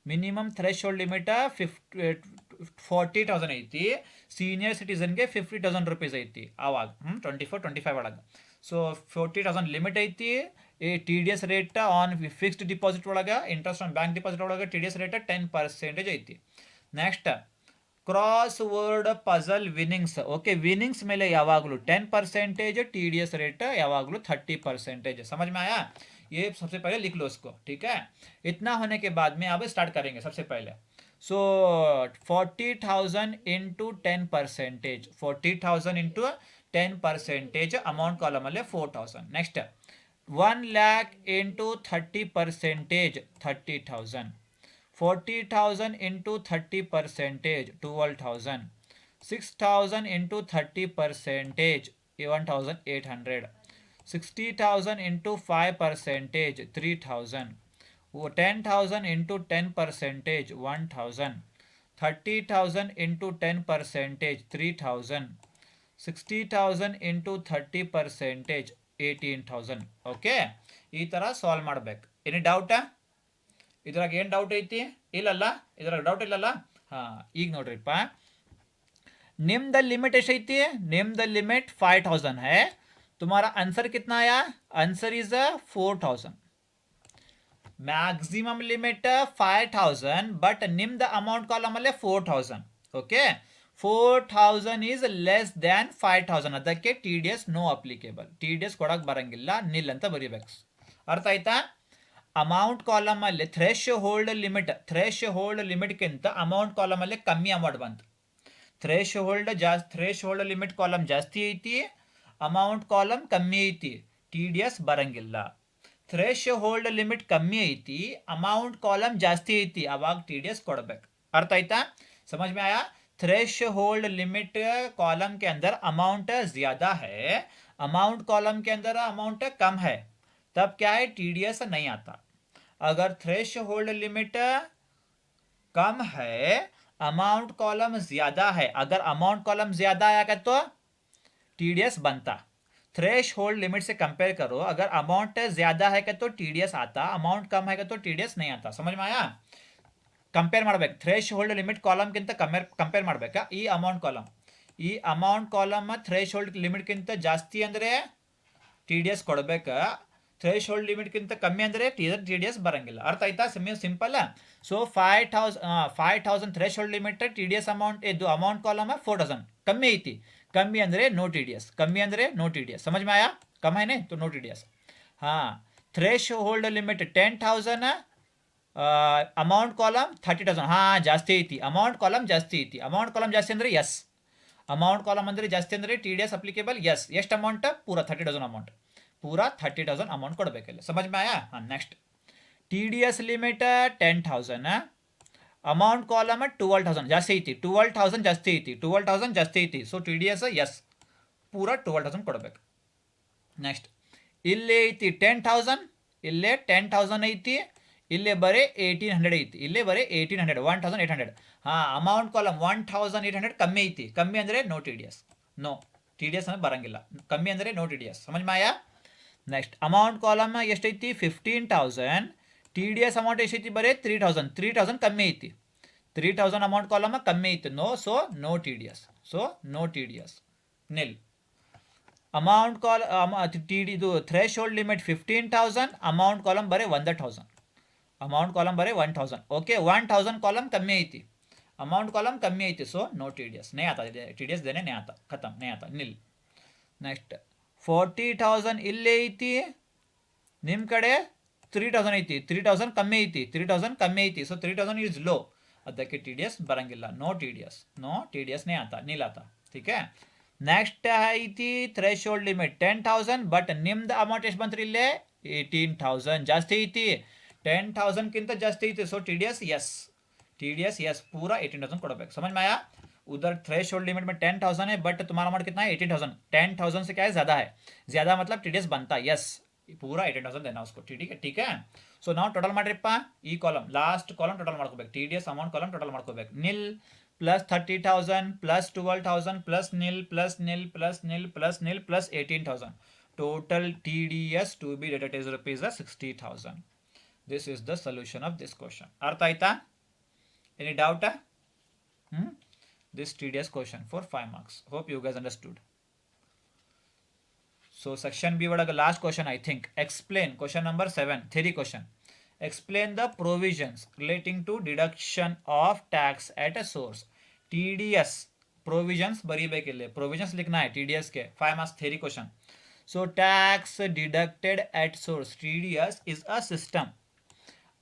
A: ಮಿನಿಮಮ್ ಥ್ರೆಶೋಲ್ಡ್ ಲಿಮಿಟ್ 40,000 ಐತಿ. ಸೀನಿಯರ್ ಸಿಟಿಸನ್ಗೆ 50,000 ರೂಪೀಸ್ ಐತಿ ಆವಾಗ 24-25 ಒಳಗೆ. ಸೊ 40,000 ಲಿಮಿಟ್ ಐತಿ. TDS rate on fixed deposit ಒಳಗೆ, ಇಂಟ್ರೆಸ್ಟ್ ಆನ್ ಬ್ಯಾಂಕ್ ಡಿಪಾಸಿಟ್ ಒಳಗೆ TDS ರೇಟ್ 10% ಐತಿ. Next cross word puzzle winnings. Okay, winnings ಮೇಲೆ ಯಾವಾಗಲೂ 10%, TDS ರೇಟ್ ಯಾವಾಗಲೂ 30%. समझ में आया? ये सबसे पहले लिख लो इसको, ठीक है? इतना होने के बाद में अब स्टार्ट करेंगे. सबसे पहले सो 40,000 इंटू 10%, 40,000 इंटू 10% अमाउंट कॉलम अल्ले 4,000. Next 1,00,000 into 30%, 30,000. 40,000 into 30%, 12,000. 6,000 into 30%, 1,800. 60,000 into 5%, 3,000. 10,000 into 10%, 1,000. 30,000 into 10%, 3,000. 60,000 into 30%, 18,000. Okay, ಈ ಥರ ಸಾಲ್ವ್ ಮಾಡ್ಬೇಕು. ಎನಿ ಡೌಟಾ? ಇದ್ರಾಗ ಏನು ಡೌಟ್ ಐತಿ? ಇಲ್ಲಲ್ಲ, ಇದ್ರಾಗ ಡೌಟ್ ಇಲ್ಲಲ್ಲ? ಹಾಂ, ಈಗ ನೋಡ್ರಿಪ್ಪ, निम्न लिमिट एशैती है, निम्न लिमिट 5,000 है. तुम्हारा आंसर कितना आया? Answer is 4,000. Maximum limit 5,000, but निम्न अमाउंट कॉलम अल्ले 4,000. Okay, 4,000 is less than 5,000. ಅದಕ್ಕೆ TDS ನೋ ಅಪ್ಲಿಕೇಬಲ್. TDS ಕೊಡಕ್ಕೆ ಬರಂಗಿಲ್ಲ, ನಿಲ್ ಅಂತ ಬರೀಬೇಕು. ಅರ್ಥ ಆಯ್ತಾ? ಅಮೌಂಟ್ ಕಾಲಮ್ ಅಲ್ಲಿ ಥ್ರೆಶ್ ಹೋಲ್ಡ್ ಲಿಮಿಟ್ಗಿಂತ ಅಮೌಂಟ್ ಕಾಲಮ್ ಅಲ್ಲಿ ಕಮ್ಮಿ ಅಮೌಂಟ್ ಬಂತು. ಥ್ರೆಶ್ ಹೋಲ್ಡ್ ಲಿಮಿಟ್ ಕಾಲಮ್ ಜಾಸ್ತಿ ಐತಿ, ಅಮೌಂಟ್ ಕಾಲಮ್ ಕಮ್ಮಿ ಐತಿ, TDS ಬರಂಗಿಲ್ಲ. ಥ್ರೆಶ್ ಹೋಲ್ಡ್ ಲಿಮಿಟ್ ಕಮ್ಮಿ ಐತಿ, ಅಮೌಂಟ್ ಕಾಲಮ್ ಜಾಸ್ತಿ ಐತಿ, ಅವಾಗ TDS ಕೊಡಬೇಕು. अर्थ आयता? समझ में आया? थ्रेश होल्ड लिमिट कॉलम के अंदर अमाउंट ज्यादा है, अमाउंट कॉलम के अंदर अमाउंट कम है, तब क्या है? TDS नहीं आता. अगर थ्रेश होल्ड लिमिट कम है, अमाउंट कॉलम ज्यादा है, अगर अमाउंट कॉलम ज्यादा आया तो TDS बनता. थ्रेश होल्ड लिमिट से कंपेयर करो, अगर अमाउंट ज्यादा है तो TDS आता, अमाउंट कम है तो TDS नहीं आता. समझ में आया? ಕಂಪೇರ್ ಮಾಡಬೇಕು. ಥ್ರೆಶ್ ಹೋಲ್ಡ್ ಲಿಮಿಟ್ ಕಾಲಮ್ಗಿಂತ ಕಂಪೇರ್ ಮಾಡಬೇಕಾ? ಈ ಅಮೌಂಟ್ ಕಾಲಮ್ ಈ ಅಮೌಂಟ್ ಕಾಲಮ್ ಥ್ರೆಶ್ ಹೋಲ್ಡ್ ಲಿಮಿಟ್ಗಿಂತ ಜಾಸ್ತಿ ಅಂದರೆ ಟಿ ಡಿ ಎಸ್ ಕೊಡಬೇಕು, ಥ್ರೆಶ್ ಹೋಲ್ಡ್ ಲಿಮಿಟ್ಗಿಂತ ಕಮ್ಮಿ ಅಂದರೆ ಟಿ ಡಿ ಎಸ್ ಬರಂಗಿಲ್ಲ. ಅರ್ಥ ಆಯ್ತಾ? Simple. So 5,000 threshold limit T D S amount ಇದು ಅಮೌಂಟ್ ಕಾಲಮ್ 4,000 ಕಮ್ಮಿ ಐತಿ, कमी ಅಂದರೆ नो टी डी एस, कमी ಅಂದರೆ नो टी डी एस. समझ में आया? कम है नहीं तो नो टी डी एस. हाँ, threshold limit 10,000, amount column 30,000. ಹಾಂ, ಜಾಸ್ತಿ ಐತಿ ಅಮೌಂಟ್ ಕಾಲಮ್, ಜಾಸ್ತಿ ಐತಿ ಅಮೌಂಟ್ ಕಾಲಮ್ ಜಾಸ್ತಿ ಅಂದರೆ ಎಸ್, ಅಮೌಂಟ್ ಕಾಲಮ್ ಅಂದರೆ ಜಾಸ್ತಿ ಅಂದರೆ T D S applicable. Yes, ಎಷ್ಟು ಅಮೌಂಟ್? ಪೂರಾ 30,000 ಅಮೌಂಟ್, ಪೂರಾ 30,000 ಅಮೌಂಟ್ ಕೊಡಬೇಕಲ್ಲ. समझ में आया? हाँ, next T D S limit 10,000, amount column 12,000 ಜಾಸ್ತಿ ಐತಿ, 12,000 ಜಾಸ್ತಿ ಐತಿ, 12,000 ಜಾಸ್ತಿ ಐತಿ. So T D S yes, ಪೂರಾ 12,000 ಕೊಡಬೇಕು. ನೆಕ್ಸ್ಟ್ ಇಲ್ಲೇ ಐತಿ 10,000, ಇಲ್ಲೇ 10,000 ಐತಿ, ಇಲ್ಲೇ ಬರೀ 1,800 ಐತಿ, ಇಲ್ಲೇ ಬರೀ 1,800, 1,800. ಹಾಂ, ಅಮೌಂಟ್ ಕಾಲಮ್ 1,800 ಕಮ್ಮಿ ಐತಿ, ಕಮ್ಮಿ ಅಂದರೆ no T D S, no T D S ಅಂದರೆ ಬರಂಗಿಲ್ಲ, ಕಮ್ಮಿ ಅಂದರೆ ನೋ ಟಿ ಡಿ ಎಸ್. ಸಮझ में आया? ನೆಕ್ಸ್ಟ್ ಅಮೌಂಟ್ ಕಾಲಮ್ ಎಷ್ಟೈತಿ? 15,000, ಟಿ ಡಿ ಎಸ್ ಅಮೌಂಟ್ ಎಷ್ಟೈತಿ? ಬರೀ 3,000, 3,000 ಕಮ್ಮಿ ಐತಿ, 3,000 ಅಮೌಂಟ್ ಕಾಲಮ್ ಕಮ್ಮಿ ಐತಿ, no. So no T D S, so no T D S, nil. Amount ಕಾಲ್ ಟಿ ಡಿ ಇದು threshold limit 15,000, amount column ಬರೀ 1,000, ಅಮೌಂಟ್ ಕಾಲಮ್ ಬರೀ 1,000. ಓಕೆ, 1,000 ಕಾಲಮ್ ಕಮ್ಮಿ ಐತಿ, ಅಮೌಂಟ್ ಕಾಲಮ್ ಕಮ್ಮಿ ಐತಿ. So no T D S नहीं आता, टी डी एस देने नहीं आता, खत्म, नहीं आता, निल. नेक्स्ट 40,000 ಇಲ್ಲೇ ಐತಿ, ನಿಮ್ಮ ಕಡೆ 3,000 ಐತಿ, 3,000 ಕಮ್ಮಿ ಐತಿ, 3,000 ಕಮ್ಮಿ ಐತಿ. ಸೊ 3,000 ಈಸ್ ಲೋ, ಅದಕ್ಕೆ ಟಿ ಡಿ ಎಸ್ ಬರಂಗಿಲ್ಲ, no T D S, no T D S ನೇ ಆತ, ನಿಲ್ ಆತ. ठीक है. ನೆಕ್ಸ್ಟ್ ಐತಿ ಥ್ರೆಶ್ ಹೋಲ್ಡ್ ಲಿಮಿಟ್ 10,000, ಬಟ್ ನಿಮ್ದು ಅಮೌಂಟ್ ಎಷ್ಟು ಬಂತ್ರಿ? ಇಲ್ಲೇ 18,000 ಜಾಸ್ತಿ ಐತಿ, 10,000ಕ್ಕಿಂತ ಜಾಸ್ತಿ ಐತಿ. So T D S yes, T D S yes, पूरा 18,000 ಕೊಡಬೇಕು. समझ में आया? उधर थ्रेश होल्ड लिमिट में 10,000 है, बट तुम्हारा अमाउंट कितना है? 18,000. 10,000 से क्या है? ज़्यादा है, ज़्यादा मतलब टी डी एस बनता है. यस, पूरा 18,000 देना उसको. ठीक है, ठीक है. ಸೊ ನಾವು ಟೋಟಲ್ ಮಾಡಿರಪ್ಪ ಈ ಕಾಲಮ್, ಲಾಸ್ಟ್ ಕಾಲಮ್ ಟೋಟಲ್ ಮಾಡ್ಕೋಬೇಕು, T D S amount column total ಮಾಡ್ಕೋಬೇಕು. Nil plus 30,000 plus 12,000 plus nil plus nil plus nil plus nil plus 18,000. Total T D S to be ಡೆಟೆಡ್ is rupees 60,000. This is the solution of this question. ಅರ್ಥ ಆಯ್ತಾ? Any doubt? This tedious question for 5 marks. Hope you guys understood. So section B vada last question I think. Explain question number 7, theory question. Explain the provisions relating to deduction of tax at a source. TDS provisions ಬರೀಬೇಕಿಲ್ಲ, provisions लिखना है TDS के 5 marks theory question. So tax deducted at source, TDS is a system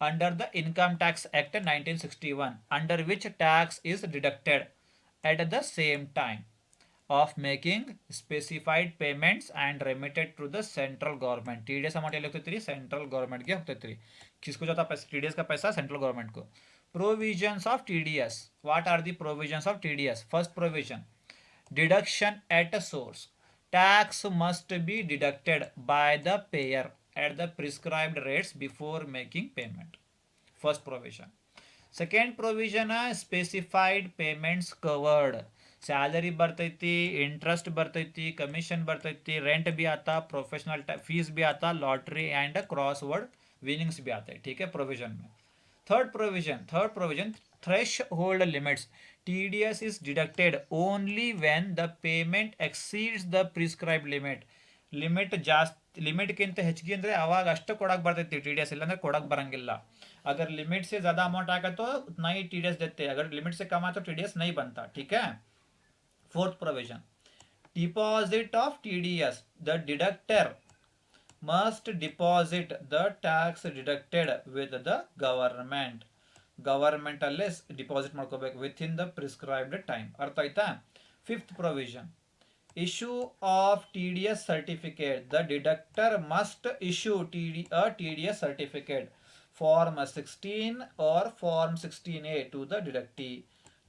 A: under the Income Tax Act 1961, under which tax is deducted at the same time of making specified payments and remitted to the central government. TDS amount L होते central government के होते, किसको जाता पैसा? TDS का पैसा central government को. Provisions of TDS. What are the provisions of TDS? First provision, deduction at a source. Tax must be deducted by the payer at the prescribed rates before making payment. First provision. Second provision, specified payments covered. Salary ಬರ್ತೈತಿ, interest ಬರ್ತೈತಿ, commission ಬರ್ತೈತಿ, rent भी आता, professional fees भी आता, lottery and crossword winnings भी आते हैं. ठीक है, प्रोविजन में. Third provision threshold limits. TDS is deducted only when the payment exceeds the prescribed limit. Limit ಜಾಸ್ತಿ, ಲಿಮಿಟ್ಗಿಂತ ಹೆಚ್ಚಿಗೆ ಅಂದರೆ ಅವಾಗ ಅಷ್ಟು ಕೊಡಕ್ಕೆ ಬರ್ತೈತಿ ಟಿ ಡಿ ಎಸ್, ಇಲ್ಲಾಂದ್ರೆ ಕೊಡಕ್ಕೆ ಬರಂಗಿಲ್ಲ. अगर लिमिट से ज़्यादा अमाउंट आएगा तो उतना ही टी डी एस देते हैं, अगर लिमिट से कम आए तो टी डी एस नहीं बनता. ठीक है. Fourth provision, deposit of T D S. The deductor must deposit the tax deducted with the government. Government अल्ले डिपॉजिट ಮಾಡ್ಕೋಬೇಕು with in the prescribed time. ಅರ್ಥ ಆಯ್ತಾ? Fifth provision, issue of TDS certificate. The deductor must issue a TDS certificate, form 16 or form 16A to the deductee.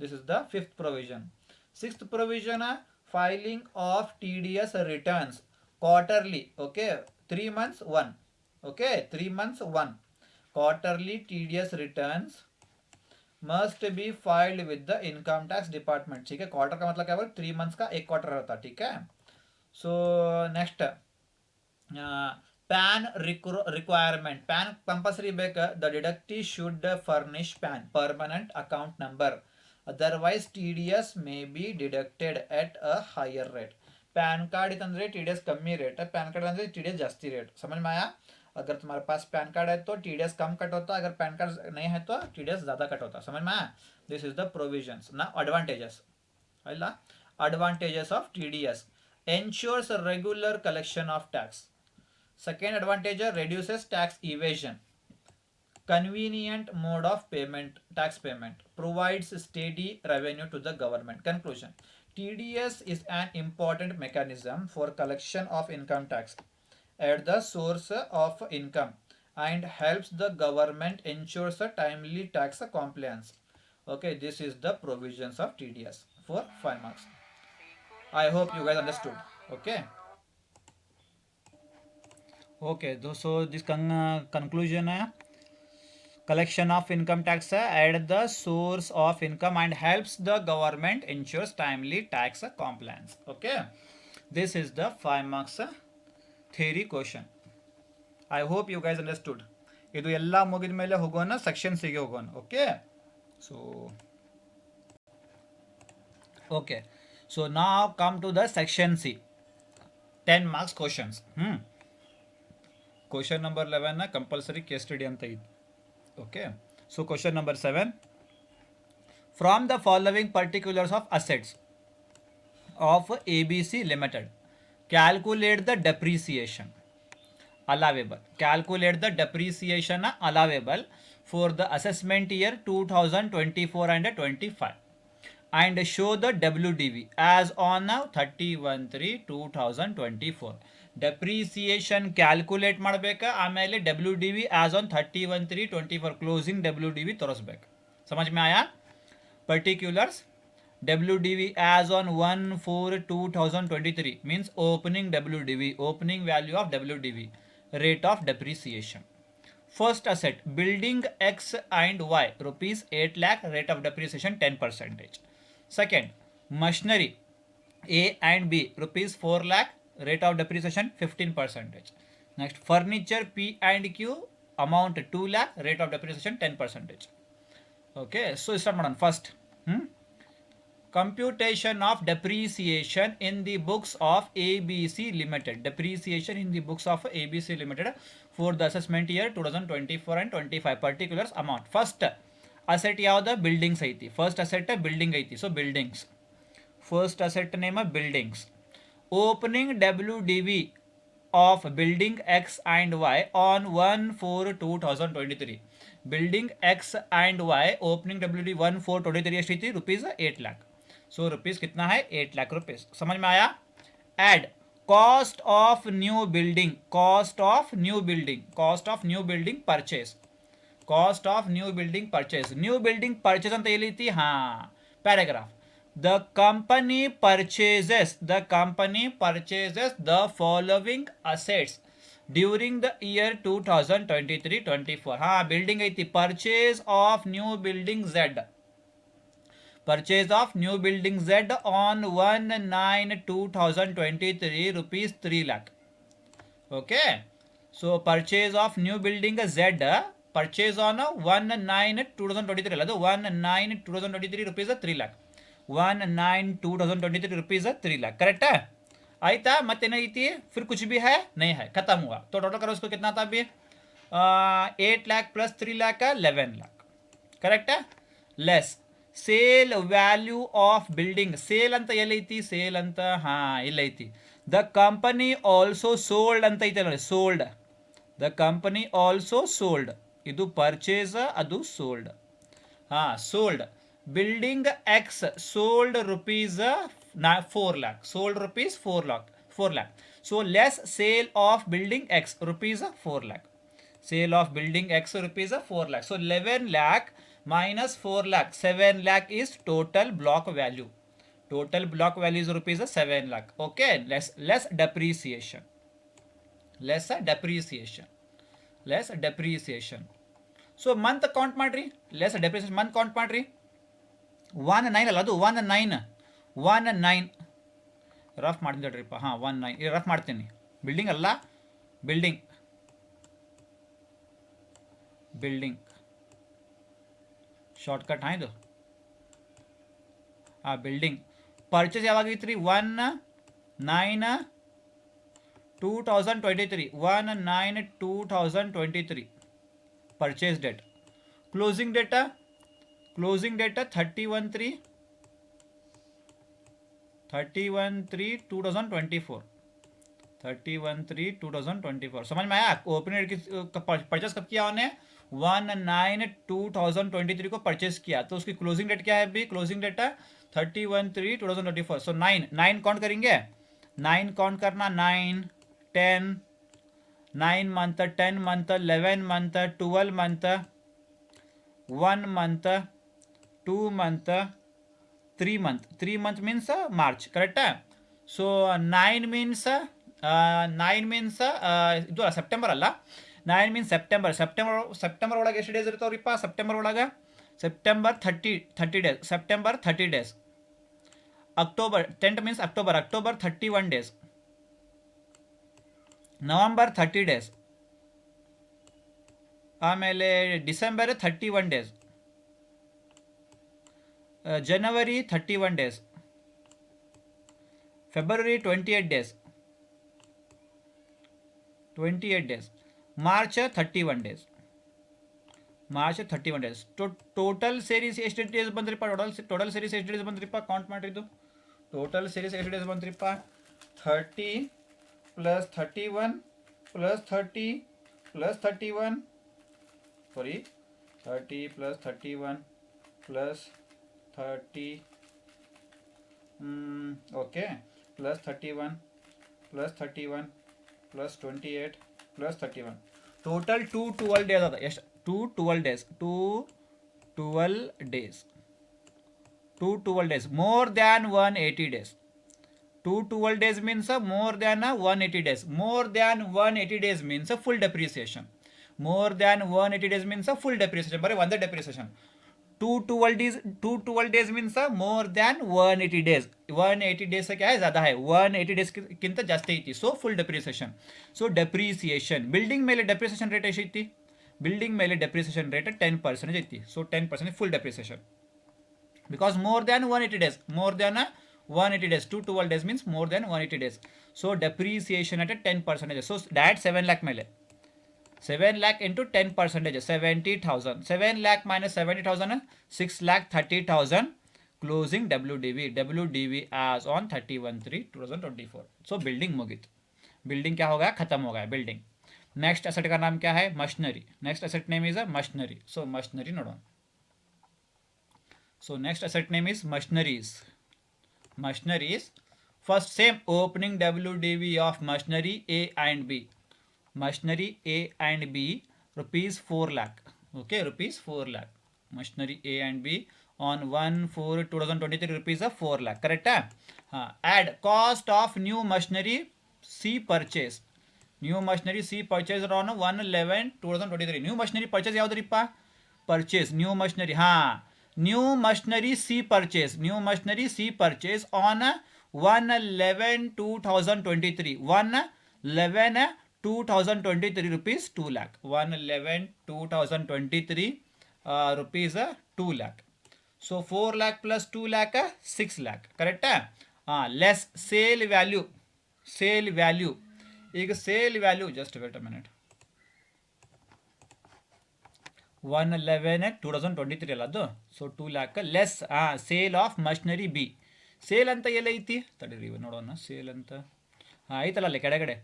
A: This is the fifth provision. Sixth provision, filing of TDS returns quarterly. Okay, 3 months 1. Okay, 3 months 1. Quarterly TDS returns must be filed with the income tax department. ठीक है, quarter का मतलब क्या है? 3 months का एक quarter रहता है. ठीक है. So next, PAN requirement. PAN compulsory ಬೇಕು. The deductee should furnish PAN, permanent account number otherwise TDS may be deducted at a higher rate. PAN card इतने TDS कमी रेट है, पैन कार्ड अंदर TDS जास्ती रेट, समझ में आया? अगर तुम्हारे पास पैन कार्ड है तो TDS कम कट होता, अगर पैन कार्ड नहीं है तो TDS ज्यादा कट होता, समझ में आया? दिस इज द प्रोविजंस ना advantages. Advantages of TDS: ensures a regular collection of tax. Second advantage, reduces tax evasion. Convenient mode of payment, tax payment, provides steady revenue to the government. Conclusion: TDS is an important mechanism for collection of income tax at the source of income and helps the government ensures a timely tax compliance. Okay, this is the provisions of TDS for 5 marks. I hope you guys understood. Okay. Okay, so this conclusion है, collection of income tax at the source of income and helps the government ensures timely tax compliance. Okay, this is the 5 marks theory question. I hope you guys understood. ಇದು ಎಲ್ಲ ಮುಗಿದ ಮೇಲೆ ಹೋಗೋಣ section ಸಿಗೆ ಹೋಗೋಣ. Okay, so okay, so now come to the section C, 10 marks questions. Question number 11 na compulsory case study anta idu. Okay, so question number 7, from the following particulars of assets of ABC Limited, calculate the depreciation allowable. Calculate the depreciation allowable for the assessment year 2024 and 25 and show the WDV as on 31/3/2024. Depreciation calculate ಮಾಡಬೇಕು, ಆಮೇಲೆ WDV as on 31/3/24 closing WDV ತೋರಿಸ್ಬೇಕು. ಸಮझ में आया? Particulars WDV as on 1/4/2023 means opening WDV, opening value of WDV, rate of depreciation. First asset building X and Y rupees 8 lakh, rate of depreciation 10%. Second machinery A and B rupees 4 lakh, rate of depreciation 15%. Next furniture P and Q amount 2 lakh, rate of depreciation 10%. Okay, so start ಮಾಡೋಣ. First computation of depreciation in the books of ABC Limited. Depreciation in the books of ABC Limited for the assessment year 2024 and 25. Particulars amount. First asset ಯಾವ್ದು? buildings ಐತಿ. First asset building ಐತಿ. So buildings. First asset name buildings. Opening WDV of building X and Y on 1/4/2023. Building X and Y opening WDV 1/4/23 एष्टी rupees 8 lakh. So rupees कितना है? 8 lakh rupees. समझ में आया? Add cost of new building, cost of new building, cost of new building purchase, cost of new building purchase. New building purchase ಅಂತ ಎಲ್ಲಿತಿ? ಹಾ, paragraph. The company purchases the following assets during the year 2023-24. हाँ, building ಐತಿ. Purchase of new building Z. Purchase of new building Z on 1/9/2023 rupees 3 lakh. Okay, so purchase of new building Z, purchase on 1/9/2023 ಅಲ್ಲ, ಅದು 1/9/2023 rupees 3 lakh. 1/9/2023 rupees 3 lakh. Correct है? आयता मत नहीं, फिर कुछ भी है नहीं है, खत्म हुआ. तो टोटल करो उसको, कितना था अभी? 8 लाख प्लस 3 लाख का 11 लाख. करेक्ट है? Less sale value of building. Sale ಅಂತ ಎಲ್ಲೈತಿ? ಸೇಲ್ ಅಂತ ಹಾ ಇಲ್ಲೈತಿ. ದ ಕಂಪನಿ ಆಲ್ಸೋ ಸೋಲ್ಡ್ ಅಂತ ಐತೆ ನೋಡಿ, sold. The company also sold. ಇದು ಪರ್ಚೇಸ್, ಅದು ಸೋಲ್ಡ್. ಹಾ, sold. Building X sold rupees 4 lakh. Sold rupees 4 lakh. 4 lakh. So less sale of building X rupees 4 lakh. Sale of building X rupees 4 lakh. So 11 lakh minus 4 lakh. 7 lakh is total block value. Total block value is rupees 7 lakh. Okay. Less depreciation. Less depreciation. Less depreciation. So month count ಮಾಡ್ರಿ. Less depreciation month count ಮಾಡ್ರಿ. 1/9 ಅಲ್ಲ, ಅದು 1/9 rough ಮಾಡ್ತಿದ್ರಿಪ್ಪ. ಹಾಂ, 1/9 rough ಮಾಡ್ತೀನಿ. Building ಅಲ್ಲ, building shortcut. ಹಾಂ, ಇದು ಆ ಬಿಲ್ಡಿಂಗ್ ಪರ್ಚೇಸ್ ಯಾವಾಗಿತ್ತು ರೀ 1/9/2023 1/9/2023 purchase date. Closing data 31/3/2024 31/3/2024 समझ में आया? ओपनिंग डेट परचेस कब किया उन्हें 1/9/2023 को परचेस किया, तो उसकी क्लोजिंग डेट क्या है अभी? क्लोजिंग डेट है 31/3/2024. सो 9 काउंट करेंगे, 9 काउंट करना, 9 10 9 month 10 month 11 month 12 month 1 month 2 month 3 month 3 month means March, correct है? ಸೊ 9 ಮೀನ್ಸ್ 9 ಮೀನ್ಸ್ ಇದು ಸೆಪ್ಟೆಂಬರ್ ಅಲ್ಲ, 9 ಮೀನ್ಸ್ ಸೆಪ್ಟೆಂಬರ್ ಒಳಗೆ ಎಷ್ಟು ಡೇಸ್ ಇರ್ತಾವ್ರಿಪ್ಪ? ಸೆಪ್ಟೆಂಬರ್ ಒಳಗೆ September 30 days, September 30 days. October 10 means October 31 days. November 30 days, ಆಮೇಲೆ December 31 days, January 31 days, February 28 days, March 31 days, total ಸೇರೀಸ್ ಎಷ್ಟು days ಬಂದ್ರಿಪ್ಪ? Total ಸೇರೀಸ್ ಎಷ್ಟು ಡೇಸ್ ಬಂದ್ರಿಪ್ಪ? ಕೌಂಟ್ ಮಾಡಿದ್ದು ಟೋಟಲ್ ಸೇರೀಸ್ ಎಷ್ಟು ಡೇಸ್ ಬಂದ್ರಿಪ್ಪ? 30 + 31 + 30 + 31 ಸಾರಿ 30 + 31 + 30 ಓಕೆ + 31 + 31 + 28 + 31 ಟೋಟಲ್ 212 ಡೇಸ್ ಅದ. ಎಷ್ಟು? 212 days, more than 180 days. 212 days means more than 180 days. More than 180 days means full depreciation. More than 180 days means full depreciation. ಬರೀ ಒಂದೇ depreciation. 212 days means more than 180 days. 180 days से क्या है? ज़्यादा है. 180 days किंत जास्ती ಐತಿ. So full depreciation. So depreciation. Building ಮೇಲೆ depreciation rate ಎಷ್ಟು ಐತಿ? Building ಮೇಲೆ depreciation rate 10% ಐತಿ. So 10% full depreciation. Because more than 180 days. More than 180 days. 212 days means more than 180 days. So depreciation at 10%. So that 7 lakh ಮೇಲೆ 7 lakh into 10%, 70,000. 7 lakh minus 70,000, 6,30,000 closing WDV as on 31/3/2024. So building मुगित. Building क्या हो गया? खत्म हो गया building. Next asset का नाम क्या है? Machinery. Next asset name is machinery. So machinery नोडोण. So next asset name is machineries. Machineries. First same opening WDV of machinery A and B. Machinery A and B rupees 4 lakh. Okay, rupees 4 lakh. Machinery A and B on 1/4/2023 rupees of 4 lakh. Correct? Add cost of new machinery C purchase. New machinery C purchase on 1/11/2023. New machinery purchase ಯಾವುದ್ರಿಪ್ಪ? Purchase new machinery. New machinery C purchase. New machinery C purchase on 1/11/2023. 1/11/2023 rupees 2 lakh. 1/11/2023 rupees 2 lakh. So 4 lakh plus 2 lakh 6 lakh. Correct? Less sale value. Sale value. ಈಗ sale value just wait a minute. 1/11/2023 ಅಲ್ಲ ಅದು. So 2 lakh less sale of machinery B. Sale ಅಂತ ಎಲ್ಲ ಐತಿ? ತಡೀರಿ ನೋಡೋಣ. Sale ಅಂತ ಐತಲ್ಲ ಅಲ್ಲಿ ಕೆಳಗಡೆ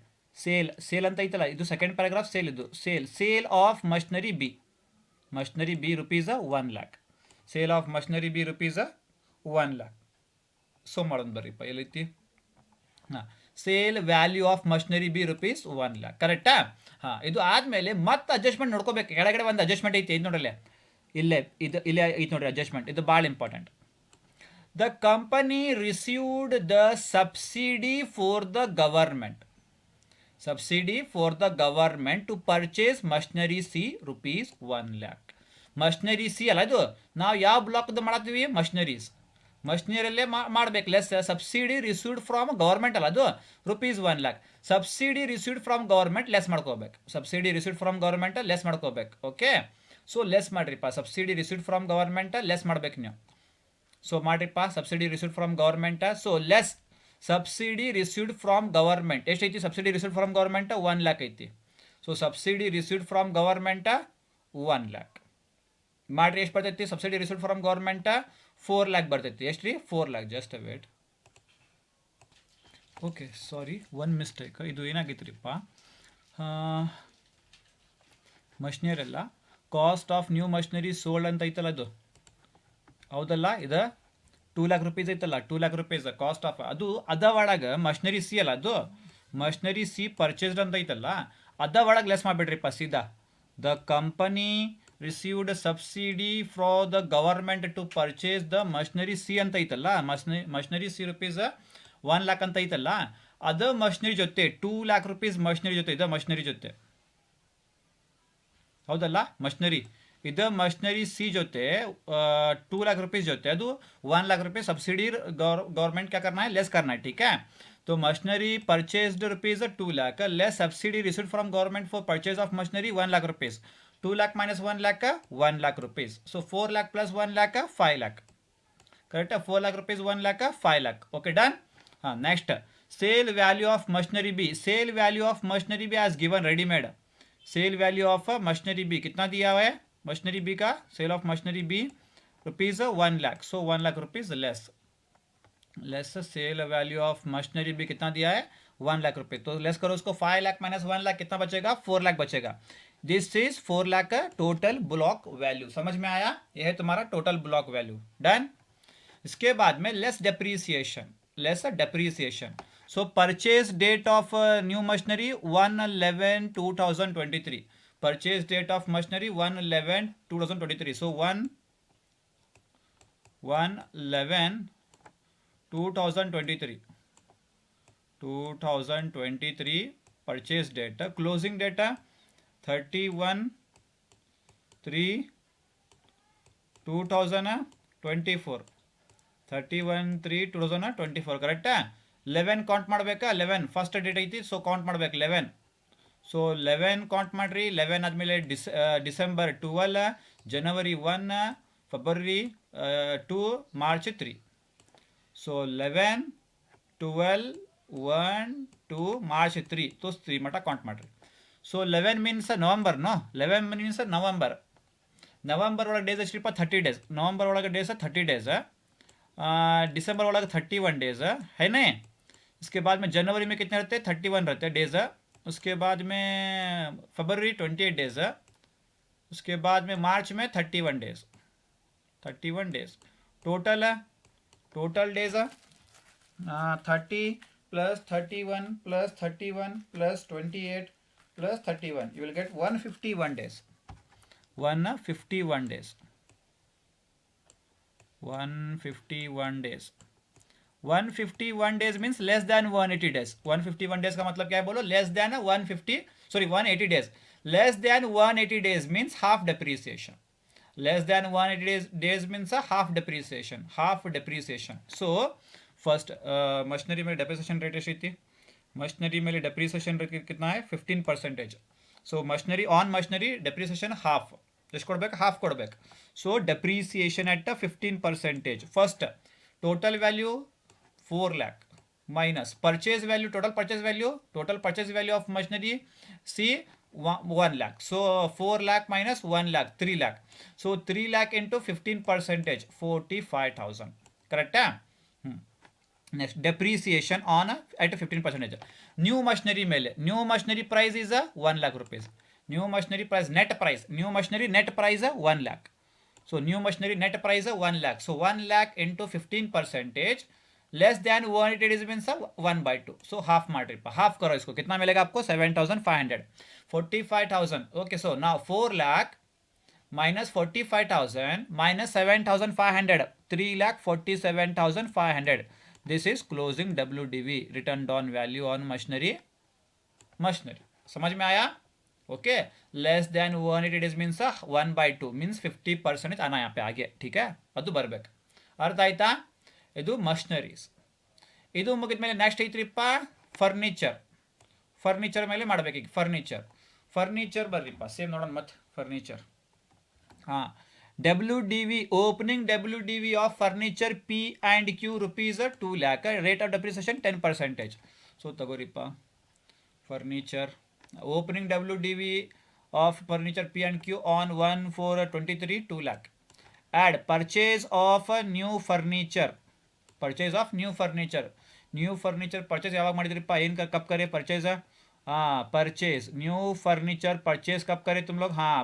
A: ಸೇಲ್ ಅಂತ ಐತಲ್ಲ, ಇದು ಸೆಕೆಂಡ್ ಪ್ಯಾರಾಗ್ರಾಫ್. ಸೇಲ್ ಇದು sale of machinery B. Machinery B rupees 1 lakh. Sale of machinery B rupees 1 lakh. So ಮಾಡೋಣ ಬರ್ರಿಪ್ಪ, ಎಲ್ಲೈತಿ? Sale value of machinery B rupees 1 lakh. ಕರೆಕ್ಟಾ? ಇದು ಆದಮೇಲೆ ಮತ್ತೆ ಅಡ್ಜಸ್ಟ್ಮೆಂಟ್ ನೋಡ್ಕೋಬೇಕು. ಕೆಳಗಡೆ ಒಂದು ಅಡ್ಜಸ್ಟ್ಮೆಂಟ್ ಐತಿ, ಇದು ನೋಡಲ್ಲ ಇಲ್ಲೇ ಐತಿ ನೋಡ್ರಿ ಅಡ್ಜಸ್ಟ್ಮೆಂಟ್. ಇದು ಭಾಳ important. The company received the subsidy for the government. Subsidy for the government to purchase machinery C rupees 1 lakh. Machinery C ಅಲ್ಲ ಇದು. ನಾವು ಯಾವ ಬ್ಲಾಕ್ದು ಮಾಡತ್ತೀವಿ? ಮಷಿನರಿಯಲ್ಲೇ ಮಾಡಬೇಕು. Less subsidy received from government ಅಲ್ಲ ಅದು, rupees 1 lakh. Subsidy received from government less ಮಾಡ್ಕೋಬೇಕು. Subsidy received from government less ಮಾಡ್ಕೋಬೇಕು. ಓಕೆ, ಸೊ ಲೆಸ್ ಮಾಡ್ರಿಪ್ಪ. Subsidy received from government less ಮಾಡ್ಬೇಕು ನೀವು. ಸೊ ಮಾಡ್ರಿಪ್ಪ subsidy received from government. So less subsidy received from government ಎಷ್ಟೈತಿ? Subsidy received from government 1 lakh ಐತಿ. So subsidy received from government 1 lakh ಮಾಡ್ರಿ. ಎಷ್ಟು ಬರ್ತೈತಿ? Subsidy received from government 4 lakh ಬರ್ತೈತಿ. ಎಷ್ಟು ರೀ? 4 lakh. Just wait. Okay, sorry, one mistake. ಇದು ಏನಾಗಿತ್ತು ಮಷಿನರಿ ಅಲ್ಲ, cost of new machinery sold ಅಂತ ಐತಲ್ಲ ಅದು, ಹೌದಲ್ಲ? ಇದು 2 lakh rupees ಐತಲ್ಲ, 2 lakh rupees ಕಾಸ್ಟ್ ಆಫ್ ಅದು. ಅದ ಒಳಗೆ ಮಷಿನರಿ ಸಿ ಅಲ್ಲ, ಅದು ಮಷಿನರಿ ಸಿ ಪರ್ಚೇಸ್ಡ್ ಅಂತ ಐತಲ್ಲ, ಅದ ಒಳಗೆ ಲೆಸ್ ಮಾಡಿಬಿಡ್ರಿಪ್ಪ ಸೀದಾ. The company received subsidy from the government to purchase the machinery C ಅಂತ ಐತಲ್ಲ, ಮಷಿನರಿ ಸಿ rupees 1 lakh ಅಂತ ಐತಲ್ಲ, ಅದು ಮಷಿನರಿ ಜೊತೆ 2 lakh rupees ಮಷಿನರಿ ಜೊತೆ ಇದೆ. ಮಷಿನರಿ ಜೊತೆ ಹೌದಲ್ಲ? ಮಷಿನರಿ ಇದು ಮಷಿನರಿ ಸಿ ಜೊತೆ 2 lakh rupees ಜೊತೆ ಅದು 1 lakh rupees सब्सिडी गवर्नमेंट क्या करना है? लेस करना है. ठीक है, तो machinery purchased rupees 2 lakh less subsidy received from government for purchase of machinery 1 lakh rupees. 2 lakh minus 1 lakh 1 lakh rupees. So 4 lakh plus 1 lakh 5 lakh. Correct? 4 lakh rupees 1 lakh 5 lakh. Okay, done. Next, sale value of machinery B. Sale value of machinery B as given ready made. Sale value of machinery B कितना दिया हुआ है? Machinery B का sale of machinery B rupees 1 lakh. So 1 lakh rupees less sale value of machinery B कितना दिया है? 1 lakh रुपये. तो लेस करो उसको. 5 lakh माइनस 1 lakh कितना बचेगा? 4 lakh बचेगा. दिस इज 4 lakh का टोटल ब्लॉक वैल्यू. समझ में आया? यह है तुम्हारा टोटल ब्लॉक वैल्यू. डन. इसके बाद में less depreciation. So purchase date of new machinery 1/11/2023. Purchase date of machinery 1/11/2023. So 1/11/2023. 2023 purchase date. Closing date 31/3/2024. 31/3/2024. ಕರೆಕ್ಟಾ? 11 ಕೌಂಟ್ ಮಾಡಬೇಕಾ? 11 ಫಸ್ಟ್ ಡೇಟ್ ಐತಿ, ಸೊ ಕೌಂಟ್ ಮಾಡ್ಬೇಕು 11. ಸೊ 11 ಕೌಂಟ್ ಮಾಡ್ರಿ. 11 ಆದಮೇಲೆ ಡಿಸೆಂಬರ್ 12, ಜನವರಿ 1, ಫೆಬ್ರವರಿ 2, ಮಾರ್ಚ್ 3. So 11, 12, 1, 2, March 3. तो 3 ಮಟ್ಟ ಕೌಂಟ್ ಮಾಡ್ರಿ. So 11 means November. 11 means November. November ಒಳಗೆ ಡೇಸ್ ಎಷ್ಟಿಪ್ಪ? 30 days. ನವಂಬರ್ ಒಳಗೆ ಡೇಸ್ 30 days. दिसंबर वाला 31 डेज है ना. इसके बाद में जनवरी में कितने रहते हैं? 31 रहते हैं डेज. उसके बाद में फरवरी 28 डेज. उसके बाद में मार्च में 31 days. 31 days total days 30 plus 31 plus 31 plus 28 plus 31. You will get 151 days. 151 days. 151 days. 151 days means less than 180 days. 151 days का मतलब क्या है बोलो? less than 180 days. Less than 180 days means half depreciation. Less than 180 days means half depreciation. So first machinery में depreciation rate ST. machinery में depreciation rate कितना है? 15%. So machinery depreciation half. ಎಷ್ಟು ಕೊಡ್ಬೇಕು? ಹಾಫ್ ಕೊಡ್ಬೇಕು. So depreciation at 15%. First total value 4 lakh minus purchase value. Total purchase value of machinery C 1 lakh. So 4 lakh minus 1 lakh 3 lakh. So 3 lakh into 15%, 45,000. ಕರೆಕ್ಟಾ? Next depreciation on at 15%. New machinery ಮೇಲೆ new machinery price is 1 lakh rupees. New machinery price net price. New machinery net price 1 lakh. So new machinery net price 1 lakh. So 1 lakh into 15% less than 180 days means 1/2. So half मार्ट्रिप half करो इसको. कितना मिलेगा आपको? 7,500. 45,000. Okay, so now 4 lakh minus 45,000 minus 7,500. 3,47,500. This is closing WDV, written down value on machinery. समझ में आया? Okay. Less than 180 days means 1/2 means 50% आना यहाँ पे आगे. ठीक है, ಅದು ಬರ್ಬೇಕು. ಅರ್ಥ ಆಯ್ತಾ? ಇದು ಮಷಿನರೀಸ್. ಇದು ಮುಗಿದ ಮೇಲೆ ನೆಕ್ಸ್ಟ್ ಐತ್ರಿಪ್ಪ ಫರ್ನಿಚರ್ ಮೇಲೆ ಮಾಡ್ಬೇಕೀಗ. ಫರ್ನಿಚರ್ ಬರ್ರಿಪ್ಪ ಸೇಮ್ ನೋಡೋಣ. ಮತ್ತೆ furniture WDV, opening WDV of furniture P and Q rupees 2 lakh. Rate of depreciation 10%. So tagoripa furniture opening WDV of furniture P and Q on 1/4/23 2 lakh. Add purchase of new furniture. Purchase of new furniture. New furniture purchase ಯಾವಾಗ ಮಾಡಿದ್ರಿಪ್ಪ ಏನು कब करे purchase हाँ purchase new furniture purchase कब करे तुम लोग हाँ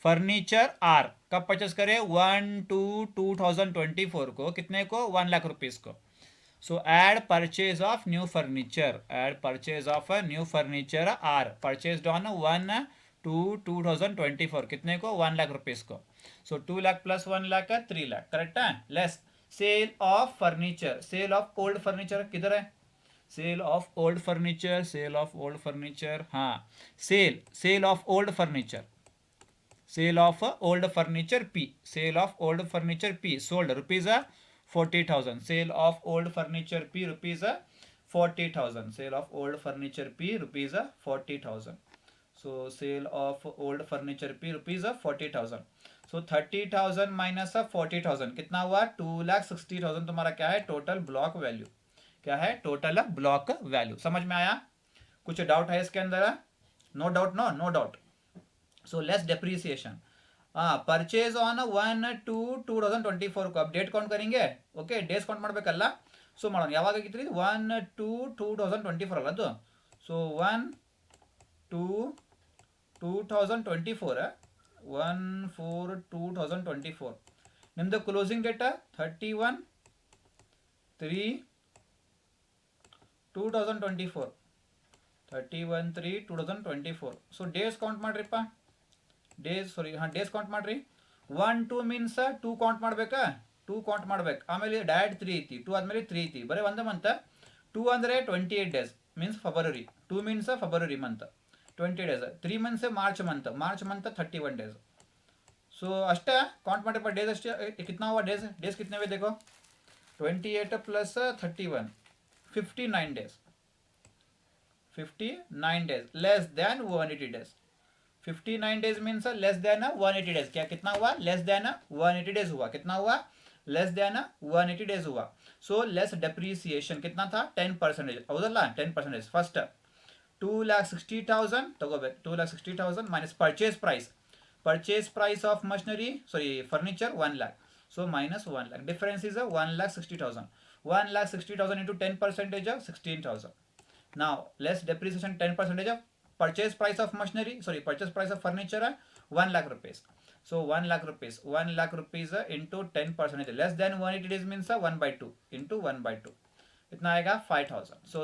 A: फर्नीचर आर कब परचेज करे 1/2/2024 को कितने को 1 लाख रुपीज को. So add purchase of new furniture. Add purchase of a new furniture R purchased on 1/2/2024 कितने को 1 लाख रुपीज को. So 2 lakh plus 1 lakh 3 lakh correct है. Less sale of furniture sale of old furniture किधर है sale of old furniture sale of old furniture हाँ sale of old furniture sale of old furniture P sale of old furniture P sold rupees 40,000 sale of old furniture P rupees 40,000 sale of old furniture P rupees 40,000. So sale of old furniture P rupees 40,000. So 30,000 minus 40,000 कितना हुआ 2,60,000 तुम्हारा क्या है total block value. क्या है total block value. समझ में आया. कुछ डाउट है इसके अंदर. No doubt no doubt. So less depreciation purchase on 1/2/2024 को अब डेट काउंट करेंगे. ओके डेज काउंट ಮಾಡಬೇಕಲ್ಲ. ಸೊ ಮಾಡೋಣ ಯಾವಾಗ ಆಗಿತ್ತು 1/2/2024 ಅಲ್ಲ ಅದು. ಸೊ 1/2/2024 1/4/2024 ನಿಮ್ದು closing date 31/3/2024 31/3/2024. So days count ಮಾಡ್ರಿಪ್ಪ ಡೇಸ್ ಡೇಸ್ ಕೌಂಟ್ ಮಾಡ್ರಿ. 1/2 ಮೀನ್ಸ್ 2 ಕೌಂಟ್ ಮಾಡ್ಬೇಕಾ 2 ಕೌಂಟ್ ಮಾಡ್ಬೇಕು. ಆಮೇಲೆ ಡೈರೆಕ್ಟ್ 3 ಐತಿ 2 ಆದ್ಮೇಲೆ 3 ಐತಿ ಬರೀ ಒಂದೇ ಮಂತ್ 2 ಅಂದರೆ 28 days means February 2 means February month 20 days 3 months March month 31 days. So अष्टा काउंट मारे पर डेज अष्टे कितना हुआ डेज डेज कितने हुए देखो 28 plus 31 59 days 59 days less than 180 days 59 days means less than 180 days. क्या कितना हुआ लेस देन 180 डेज हुआ. कितना हुआ लेस देन 180 डेज हुआ. सो लेस डेप्रीसिएशन कितना था 10% ಹೌದಲ್ಲ 10%. फर्स्ट 2,60,000 ತಗೋಬೇಕು 2,60,000 minus purchase price of machinery sorry furniture 1 lakh. So minus 1 lakh. Difference is 1,60,000. 1,60,000 into 10% of 16,000. Now less depreciation 10% of purchase price of machinery sorry purchase price of furniture 1 lakh rupees. So 1 lakh rupees 1 lakh rupees into 10% less than 180 days means 1/2 into 1/2 इतना आएगा 5,000. So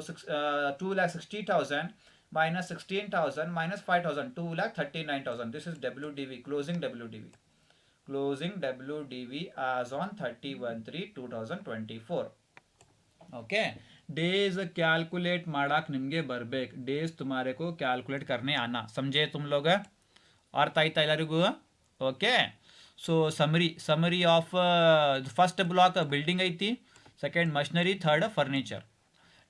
A: 2,60,000 minus 16,000 minus 5,000 2,39,000. This is WDV closing WDV as on 31/3/2024. Okay days calculate ಮಾಡಾಕ ನಿಮಗೆ ಬರಬೇಕು. Days तुम्हारे को calculate करने आना. समझे तुम लोग अर्थ ಆಯ್ತಾ ಎಲ್ಲರಿಗೂ. Okay so summary of first block building ಐತಿ second machinery third furniture.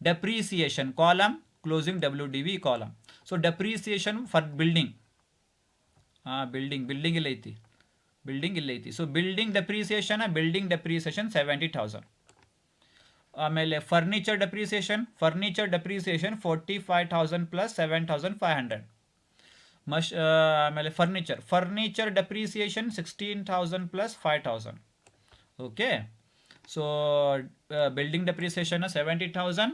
A: Depreciation column closing WDV column. So depreciation for building building ಇಲ್ಲ ಐತಿ ಸೊ ಬಿಲ್ಡಿಂಗ್ ಡೆಪ್ರಿಸಿಯೇಷನ್ 70,000. ಆಮೇಲೆ ಫರ್ನಿಚರ್ ಡೆಪ್ರಿಸಿಯೇಷನ್ 45,000 ಪ್ಲಸ್ 7,500. ಆಮೇಲೆ furniture depreciation 16,000 plus 5,000. Okay so building depreciation 70,000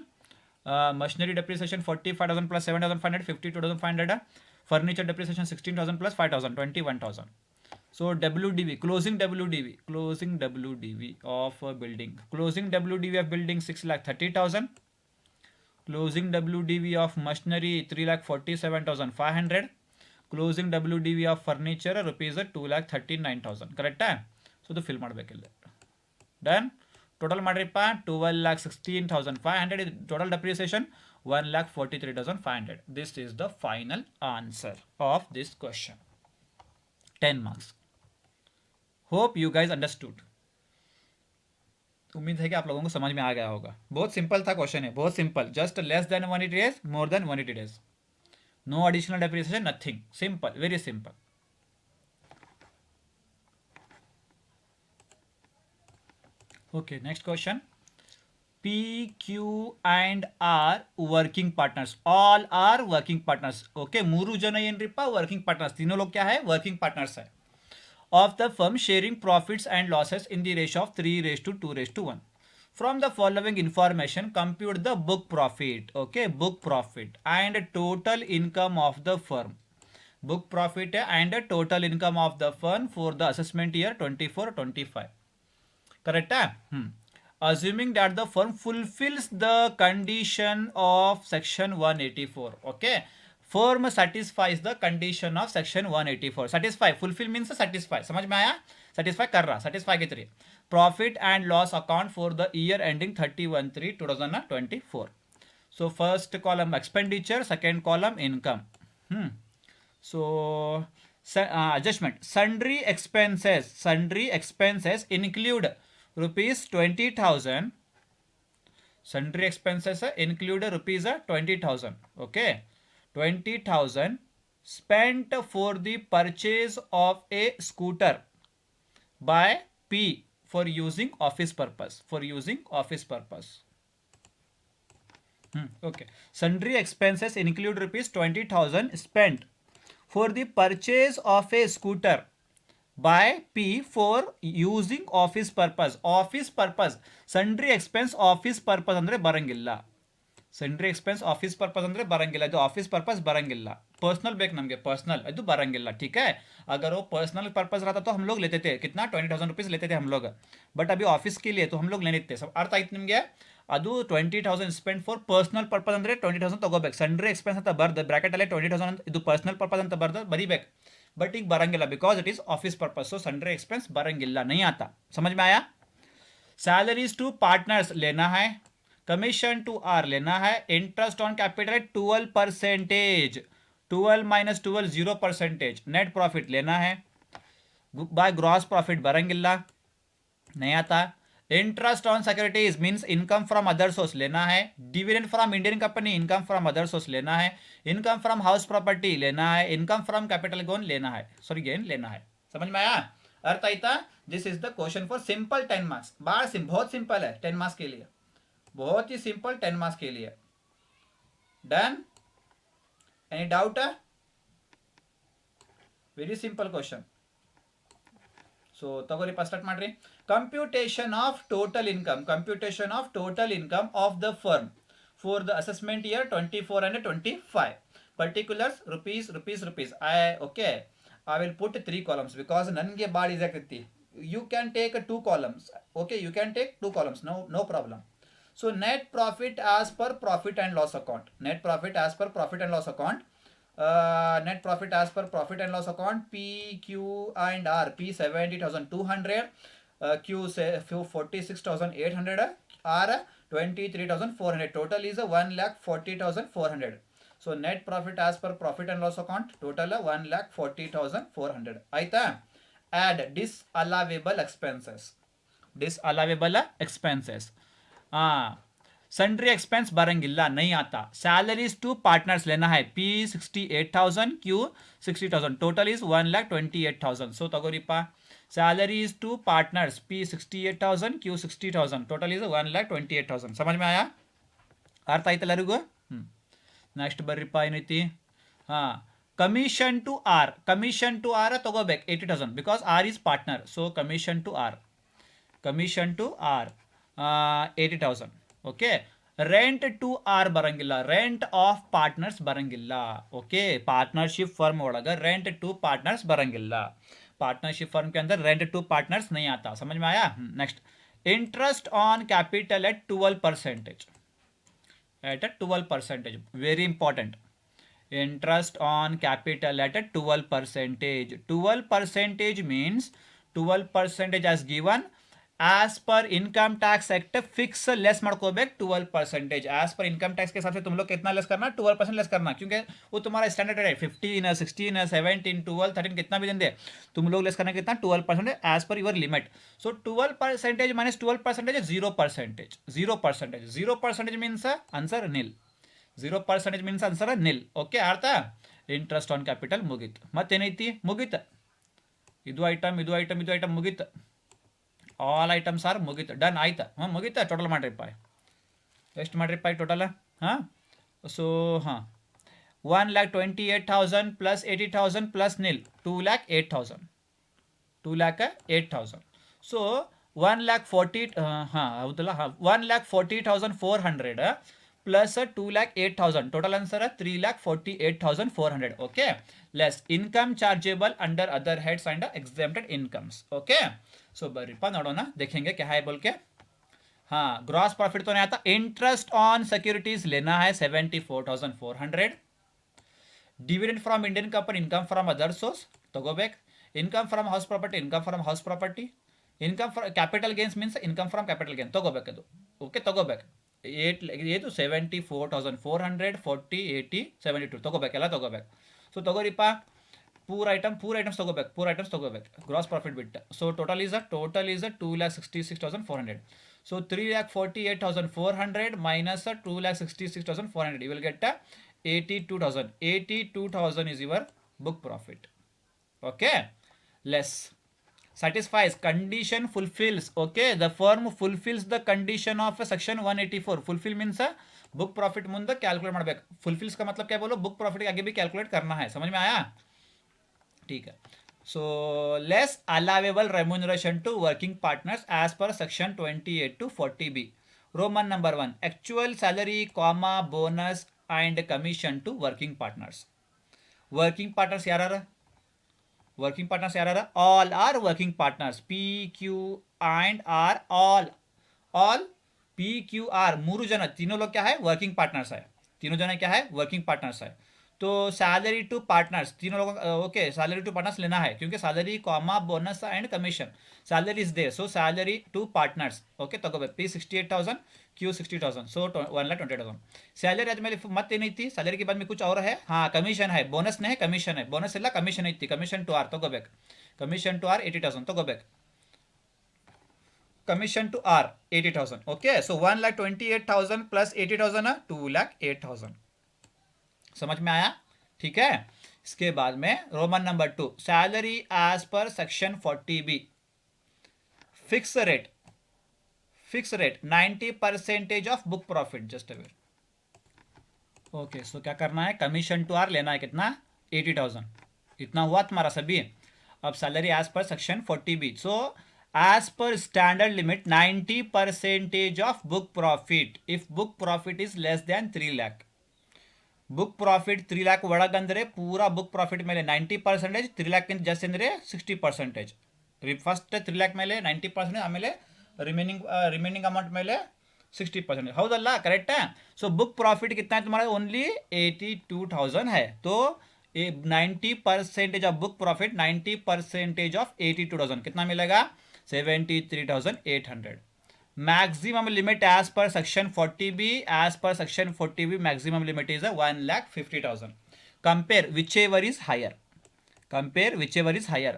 A: machinery depreciation 45,000 plus 7,500 52,500. Furniture depreciation 16,000 plus 5,000 21,000. So WDV closing WDV of building. Closing WDV of building 6,30,000. Closing WDV of machinery 3,47,500. Closing WDV of furniture rupees 2,39,000. correct so the fill ಮಾಡಬೇಕಿಲ್ಲ. done. Total ಮಾಡ್ರಿಪ್ಪ 12,16,500 total depreciation 1,43,500. This is the final answer of this question. 10 marks. Hope you guys understood. उम्मीद है कि आप लोगों को समझ में आ गया होगा. बहुत सिंपल था क्वेश्चन है बहुत simple. Just less than 180 days more than 180 days. No additional depreciation nothing. Simple very simple. Okay, next question. P, Q and R working partners. All are working partners. Okay, ಮೂರು ಜನ ಏನ್ರಿಪ್ಪ working partners. तीनों लोग क्या है working partners है of the firm sharing profits and losses in the ratio of 3:2:1. From the following information, compute the book profit. Okay, book profit and total income of the firm. Book profit and total income of the firm for the assessment year 24-25. Correct? Assuming that the firm fulfills the condition of section 184. Okay. Firm satisfies the condition of section 184. Satisfy. Fulfill means satisfy. समझ में आया? Satisfy कर रहा. Satisfy के तरीके. Profit and loss account for the year ending 31/3/2024. So first column expenditure, second column income. So adjustment. Sundry expenses include rupees 20,000. Sundry expenses include rupees 20,000. Okay, 20,000 spent for the purchase of a scooter by P for using office purpose. Okay. Sundry expenses include rupees 20,000 spent for the purchase of a scooter by P for using office purpose. Office purpose. Sundry expense office purpose andre barangilla. Sundry expense office purpose andre barangilla. ಇದು office purpose ಬರಂಗಿಲ್ಲ. Personal ಬೇಕು ನಮಗೆ personal ಇದು ಬರಂಗಿಲ್ಲ. ठीक है. अगर वो पर्सनल पर्पस रहता तो हम लोग लेते थे कितना 20,000 रुपीज लेते थे हम लोग. बट अभी ऑफिस के लिए तो हम लोग लेने थे. सब अर्थ ಆಯ್ತು ನಿಮಗೆ. ಅದು 20,000 ಸ್ಪೆಂಡ್ ಫಾರ್ ಪರ್ಸನಲ್ ಪರ್ಪಸ್ ಅಂದ್ರೆ 20,000 ತಗೋಬೇಕು. ಸಂಡ್ರಿ ಎಕ್ಸ್ಪೆನ್ಸ್ ಅಂತ ಬರ್ದು ಬ್ರಾಕೆಟ್ ಅಲ್ಲೇ 20,000 ಅಂತ ಇದು ಪರ್ಸನಲ್ ಪರ್ಪಸ್ ಅಂತ ಬರ್ದು ಬರೀಬೇಕು. बट ಈಗ ಬರಂಗಿಲ್ಲ because it is office purpose. So sundry expense बरंगिल्ला नहीं आता. समझ में आया? सैलरीज टू पार्टनर्स लेना है. कमीशन टू आर लेना है. Interest on capital 12%. 12 minus 12 0%. Net profit लेना है. बाय ग्रॉस प्रॉफिट बरंगिल्ला नहीं आता. Interest on securities means income from other source लेना है. Dividend from Indian company income from other source लेना है. इनकम फ्रॉम हाउस प्रॉपर्टी लेना है. इनकम फ्रॉम कैपिटल गेन लेना है. सॉरी गेन लेना है. समझ में आया? अर्थ आयता? This is the question for simple 10 marks. बहुत सिंपल है 10 मार्क्स के लिए. बहुत ही सिंपल 10 मार्क्स के लिए. Done? Any doubt? Very simple question. So ತಗೋರಿಪ್ಪ ಸ್ಟಾರ್ಟ್ ಮಾಡ್ರಿ. Computation of total income of the firm for the assessment year 24 and 25. Particulars rupees. I will put 3 columns because ನನಗೆ ಭಾಳ ಈಸಿ ಆಗ್ತೈತಿ. You can take 2 columns. Okay, you can take 2 columns. No problem. So net profit as per profit and loss account. Net profit as per profit and loss account P, Q and R. P 70,200, Q 46,800, R 23,400. Total is 1,40,400. So net profit as per profit and loss account total 1,40,400. आयता. Add disallowable expenses. Sundry expense बरंगिल्ला नहीं आता. Salaries to partners लेना है. P 68,000, Q 60,000. Total is 1,28,000. So तगोरिप्प salaries to partners P 68,000, Q 60,000. Total is 1,28,000. समझ में आया? अर्थ ಆಯ್ತು ಎಲ್ಲರಿಗೂ? ನೆಕ್ಸ್ಟ್ ಬರ್ರಿಪ್ಪ ಏನೈತಿ? ಕಮಿಷನ್ ಟು ಆರ್ ತಗೋಬೇಕು 80,000 because R is partner. So commission to R 80,000. Okay. Rent to R ಬರಂಗಿಲ್ಲ. ರೆಂಟ್ ಆಫ್ ಪಾರ್ಟ್ನರ್ಸ್ ಬರಂಗಿಲ್ಲ. ಓಕೆ. ಪಾರ್ಟ್ನरशिप फर्म ಒಳಗೆ रेंट टू पार्टनर्स बरंगिಲ್ಲ. पार्टनरशिप फर्म के अंदर रेंट टू पार्टनर्स नहीं आता. समझ में आया? Next. Interest on capital at 12%. Very important. Interest on capital at 12%. 12% means 12% as given. As per income tax act fix less ಮಾಡ್ಕೋಬೇಕು 12%. एज पर इनकम टैक्स के हिसाब से तुम लोग कितना लेस करना? 12% लेस करना. क्योंकि वो तुम्हारा स्टैंडर्ड है. 15, 16, 17, 12, 13 कितना भी देंगे तुम लोग लेस करना कितना? 12% as per your limit. So 12% minus 12% 0%. 0% means answer nil. 0% means answer nil. Okay. ಅರ್ಥ? ಇಂಟ್ರೆಸ್ಟ್ ಆನ್ ಕ್ಯಾಪಿಟಲ್ ಮುಗೀತು. ಮತ್ತೇನೈತಿ? ಮುಗೀತು. ಇದು ಐಟಮ್ ಮುಗೀತು. ಆಲ್ ಐಟಮ್ಸ್ ಆರ್ ಮುಗೀತು, ಡನ್ ಆಯ್ತಾ? ಮುಗೀತಾ? ಟೋಟಲ್ ಮಾಡಿರಿಪ್ಪ, ಎಷ್ಟು ಮಾಡಿರಿಪ್ಪ ಟೋಟಲ್? ಹಾಂ, ಸೊ ಹಾಂ, 1,28,000 ಪ್ಲಸ್ 80,000 ಪ್ಲಸ್ ನಿಲ್ 2,08,000, 2,08,000. ಸೊ 1,40,000, ಹಾಂ ಹೌದಲ್ಲ, ಹಾಂ 1,40,400 plus 2,08,000, total answer 3,48,400. Okay, less income chargeable under other heads and exempted incomes. Okay, so बरीप नोड़ोना, देखेंगे क्या है बोल के. हाँ, ग्रॉस प्रॉफिट तो नहीं आता. इंटरेस्ट ऑन सिक्योरिटीज लेना है 74,400. Dividend from Indian company, income from other source तगोबेक. Income from house property, income from house property. Income from capital gains means income from capital gain तगोबेक ಅದು. ಓಕೆ, ತಗೋಬೇಕು. 74,400 40 80 72 ತಗೋಬೇಕೆಲ್ಲ ತಗೋಬೇಕು. ಸೊ ತಗೋರಿಪ್ಪ, ಪೂರ್ ಐಟಮ್ಸ್ ತಗೋಬೇಕು, ಗ್ರಾಸ್ ಪ್ರಾಫಿಟ್ ಬಿಟ್ಟು. So total is 2,66,400. So 3,48,400 minus 2,66,400, you will get 82,000. 82,000 is your book profit. Okay, less satisfies condition fulfills. Okay, the firm fulfills the condition of section 184. fulfill means book profit मुंद calculate ಮಾಡಬೇಕು. fulfills का मतलब क्या बोलो, book profit के आगे भी calculate करना है. समझ में आया? ठीक है. So less allowable remuneration to working partners as per section 28 to 40B. Roman number 1, actual salary comma bonus and commission to working partners. Working partners ಯಾರು? Working partners ಯಾರು? All are working partners. P, Q and R, all P, Q, R ಮೂರು ಜನ, तीनों लोग क्या है? Working partners है. तीनों जन क्या है? वर्किंग पार्टनर्स है. तो सैलरी टू पार्टनर्स, तीनों लोगों ओके, सैलरी टू पार्टनर्स लेना है क्योंकि salary comma bonus and commission, salary is there. So salary to partners. Okay, तगोಬೇಕು. P 68,000, Q 60,000, so 1,20,000. सैलरी आदಮೇಲೆ ಮತ್ತೇನೈತಿ? सैलरी के बाद में कुछ और है. हाँ, कमीशन है, बोनस नहीं है, कमीशन है. बोनस ಇಲ್ಲ, कमीशन ಐತಿ. कमीशन टू आर तगोಬೇಕು. कमीशन टू आर 80,000 तगोಬೇಕು. Commission to R 80,000. Okay, so 1,28,000 plus 80,000 2,08,000. समझ में आया? ठीक है. इसके बाद में Roman number 2, salary as per section 40B. Fix rate 90% of book profit. Just aware. Okay, so क्या करना है? कमीशन टू आर लेना है. कितना? 80,000. इतना हुआ तुम्हारा सभी. अब salary as per section 40B. So as per standard limit 90% of book profit if book profit is less than 3 lakh. Book profit 3 lakh ಒಳಗಂದರೆ ಪೂರಾ ಬುಕ್ ಪ್ರಾಫಿಟ್ ಮೇಲೆ 90%, 3 ಲ್ಯಾಕ್ಕಿಂತ ಜಾಸ್ತಿ ಅಂದರೆ 60%. ಫಸ್ಟ್ 3 ಲ್ಯಾಕ್ ಮೇಲೆ 90%, ಆಮೇಲೆ ರಿಮೈನಿಂಗ್ ಅಮೌಂಟ್ ಮೇಲೆ 60%. ಹೌದಲ್ಲ? ಕರೆಕ್ಟಾ? ಸೊ बुक प्रॉफिट कितना है तुम्हारा? ओनली 82,000 है. तो 90% ऑफ बुक प्रॉफिट 90% ऑफ 82,000 कितना मिलेगा? 73,800. Maximum limit as per section 40B. As per section 40B maximum limit is 1,50,000. Compare whichever is higher.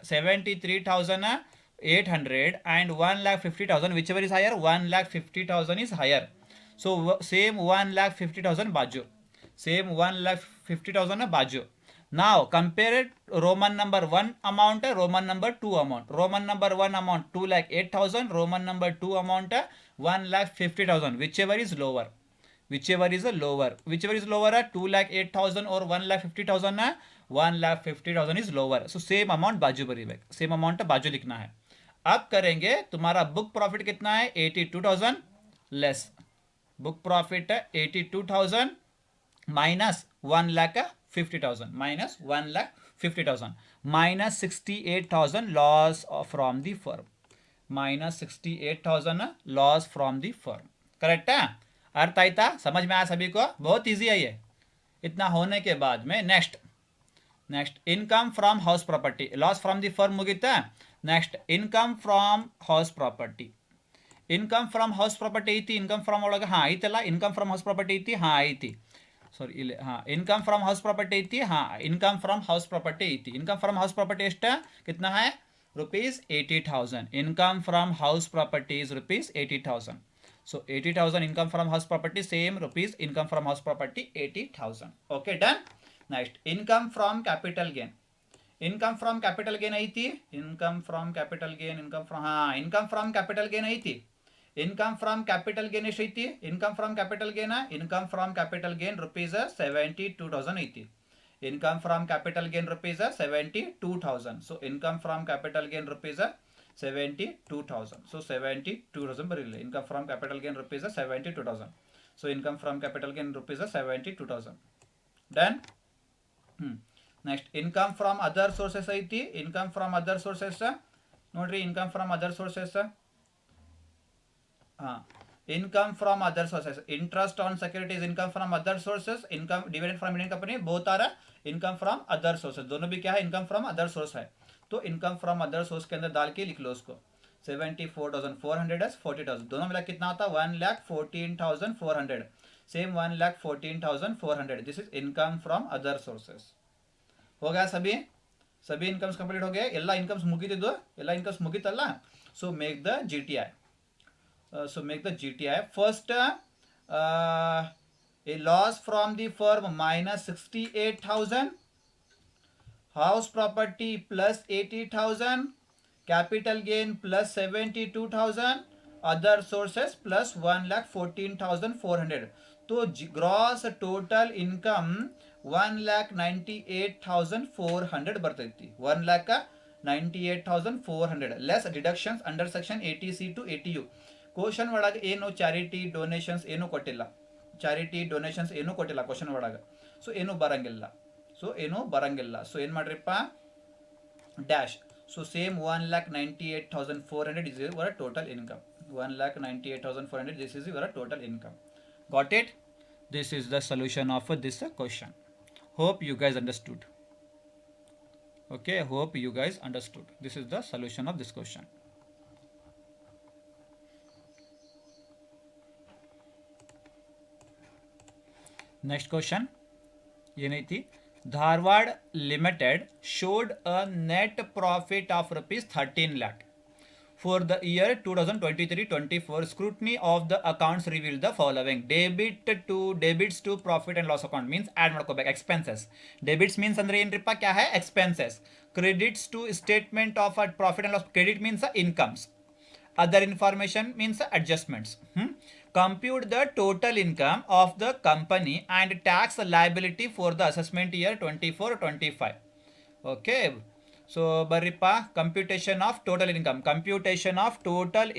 A: 73,800 and 1,50,000, which ever is higher? 1,50,000 is higher. So same 1,50,000 बाजू, same 1,50,000 बाजू. Now compare Roman number 1 amount, Roman number 2 amount. Roman number 1 amount 2,08,000, Roman number 2 amount 1,50,000. Whichever is lower. 2,08,000 or 1,50,000. 1,50,000 is lower. So same amount बाजू बरीबेक, same amount बाजू लिखना है. अब करेंगे, तुम्हारा book profit कितना है? 82,000 less book profit 82,000 minus 1,50,000 minus 1,50,000 minus 68,000 loss from the firm. Minus 68,000 loss from the firm. Correct है? अर्थ आयता? समझ में आया सभी को? बहुत ईजी है ये. इतना होने के बाद में next income from house property. Loss from the firm मुगीता. Next income from house property. Income from house property ಐತಿ. ಇನ್ಕಮ್ ಫ್ರಮ್ ಒಳಗೆ ಹಾಂ ಐತಲ್ಲ, ಇನ್ಕಮ್ ಫ್ರಮ್ ಹೌಸ್ ಪ್ರಾಪರ್ಟಿ ಐತಿ. ಹಾಂ ಐತಿ, ಸಾರಿ ಇಲ್ಲಿ ಹಾಂ ಇನ್ಕಮ್ ಫ್ರಮ್ ಹೌಸ್ ಪ್ರಾಪರ್ಟಿ ಐತಿ. ಹಾಂ ಇನ್ಕಮ್ ಫ್ರಮ್ ಹೌಸ್ ಪ್ರಾಪರ್ಟಿ ಐತಿ. ಇನ್ಕಮ್ ಫ್ರಮ್ ಹೌಸ್ ಪ್ರಾಪರ್ಟಿ ಎಷ್ಟು? कितना है? ₹80,000. Income from house property is ₹80,000. So 80,000 income from house property, same rupees income from house property 80,000. Okay, done. Next, income from capital gain. Income from capital gain ಐತಿ income from capital gain income from income from capital gain ಐತಿ income from capital gain ಎಷ್ಟು ಐತಿ income from capital gain income from capital gain rupees 72,000 ಐತಿ income from capital gain rupees 72,000 so income from capital gain rupees 72,000 so 72,000 ಬರಲಿಲ್ಲ income from capital gain rupees 72,000 so income from capital gain rupees 72,000 done next income from other sources ಐತಿ income from other sources ನೋಡ್ರಿ income from other sources income from other sources interest on securities income from other sources income dividend from Indian company both are income from other sources दोनों भी क्या है income from other source है तो income from other source के अंदर डाल के लिख लो उसको 74,400 40,000 दोनों मिला कितना होता 1,14,400 same 1,14,400 this is income from other sources हो गया सभी इनकम्स कंप्लीट हो गए ಎಲ್ಲ ಇನ್ಕಮ್ಸ್ ಮುಗಿದಿದ್ದು ಎಲ್ಲ ಇನ್ಕಮ್ಸ್ ಮುಗಿತಲ್ಲ so make the GTI so make the GTI first a loss from the firm minus 68,000 house property plus 80,000 capital gain plus 72,000 other sources plus 1,14,400 तो ग्रॉस टोटल इनकम 1,98,400 ಬರ್ತೈತಿ 1,98,400 less deductions under section 80C to 80U question ಒಳಗೆ ಏನು charity donations ಏನು ಕೊಟ್ಟಿಲ್ಲ question ಒಳಗೆ so ಏನು ಬರಂಗಿಲ್ಲ so ಏನು ಮಾಡ್ರಿಪ್ಪ dash so same 1,98,400 is your total income 1,98,400 this is your total income got it this is the solution of this question hope you guys understood okay hope you guys understood this is the solution of this question next question ಏನೈತಿ Dharwad limited showed a net profit of rupees 13 lakh for the year 2023-24 scrutiny of the accounts revealed the following debits to profit and loss account means add ಮಾಡ್ಕೋಬೇಕು expenses debits means ಅಂದ್ರೆ ಏನ್ರಿಪ್ಪ क्या है expenses credits to statement of profit and loss credit means incomes other information means adjustments compute the total income of the company and tax liability for the assessment year 24-25 okay so barripa computation of total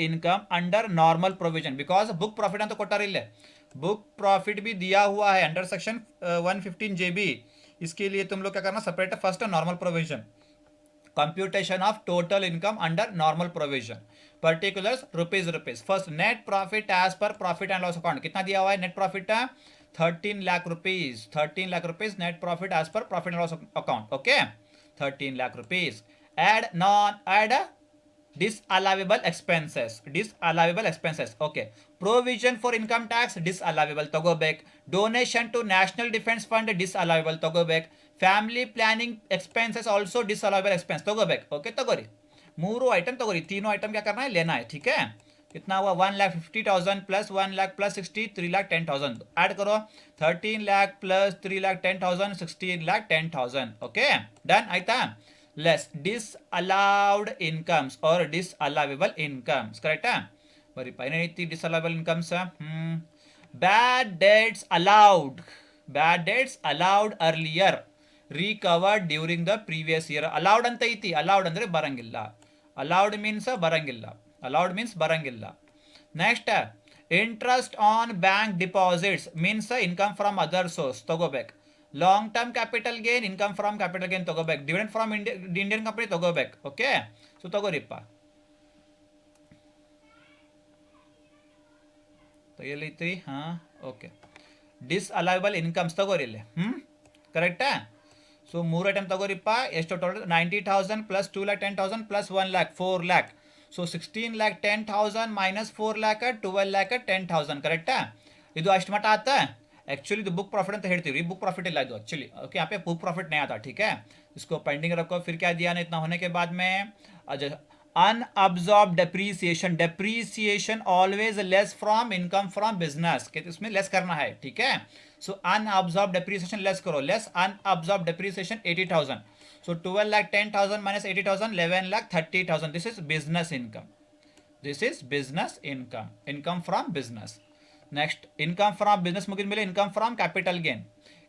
A: income under normal provision because book profit anta kottare ille book profit bhi diya hua hai under section 115 JB इसके लिए तुम लोग क्या करना separate first normal provision computation of total income under normal provision particulars rupees first net profit as per profit and loss account कितना दिया हुआ है net profit 13 lakh rupees net profit as per profit and loss account okay 13 lakh rupees add disallowable expenses okay provision for income tax disallowable ತಗೋಬೇಕು donation to national defense fund disallowable ತಗೋಬೇಕು family planning expenses also disallowable expense तಗೋಬೇಕು okay तगोरी ಮೂರು item तगोरी तीनों item क्या करना है लेना है ठीक है कितना हुआ 1,50,000 प्लस 1 लाख प्लस 60 3,10,000 ऐड करो 13 lakh plus 3,10,000 16 lakh 10,000 okay done आइता less disallowed incomes or disallowable incomes correct बरी पहले disallowable incomes bad debts allowed earlier recovered during the previous year allowed ಅಂತ ಐತಿ allowed ಅಂದ್ರೆ ಬರಂಗಿಲ್ಲ allowed means ಬರಂಗಿಲ್ಲ next interest on bank deposits means income from other source ತಗೋಬೇಕು long term capital gain income from capital gain ತಗೋಬೇಕು dividend from Indian company ತಗೋಬೇಕು okay so ತಗೋರಿಪ್ಪ ತೆಗಿಯಲೈತ್ರಿ ಓಕೆ disallowable incomes ತಗೋರಿ ಇಲ್ಲಿ ಕರೆಕ್ಟಾ ಸೊ ಮೂರು ಐಟಮ್ ತಗೋರಿಪ್ಪ ಎಷ್ಟು total 90,000 plus 2,10,000 plus 1 lakh 4 lakh so 16,10,000 minus 4 lakh 12 lakh 10,000 ಕರೆಕ್ಟಾ ಇದು ಅಷ್ಟು ಮಟ್ಟ ಆತ एक्चुअली तो बुक प्रॉफिट ಅಂತ ಹೇಳ್ತೀವಿ बुक प्रॉफिट ಇಲ್ಲ ಇದು एक्चुअली ओके यहाँ पे बुक प्रॉफिट नहीं आता ठीक है इसको पेंडिंग रखो फिर क्या दिया ना इतना होने के बाद में unabsorbed depreciation, depreciation always less from income from business, इसमें लेस करना है, ठीक है। सो अनअब्जॉर्ब डेप्रीसिएशन लेस करो, less unabsorbed depreciation 80,000, so 12,10,000 minus 80,000 11,30,000, this is business income, this is business income, income from business. Next, income from business ಮುಗಿದ ಮೇಲೆ income from capital gain,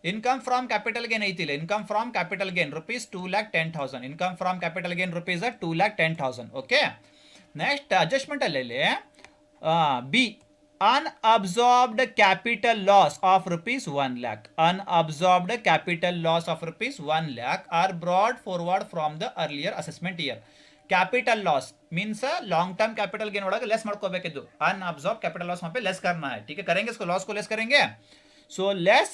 A: income from capital gain ಐತಿಲ್ಲ, income from capital gain rupees 2,10,000, income from capital gain rupees 2,10,000, okay. Next adjustment ಅಲ್ಲಿ B, unabsorbed capital loss of rupees 1 lakh, unabsorbed capital loss of rupees 1 lakh are brought forward from the earlier assessment year. Capital loss means long term capital gain ಒಳಗೆ less ಮಾಡ್ಕೋಬೇಕಿದ್ದು, अनअब्सॉर्ब capital loss वहां पे less करना है, ठीक है। करेंगे इसको, loss को लेस करेंगे, so less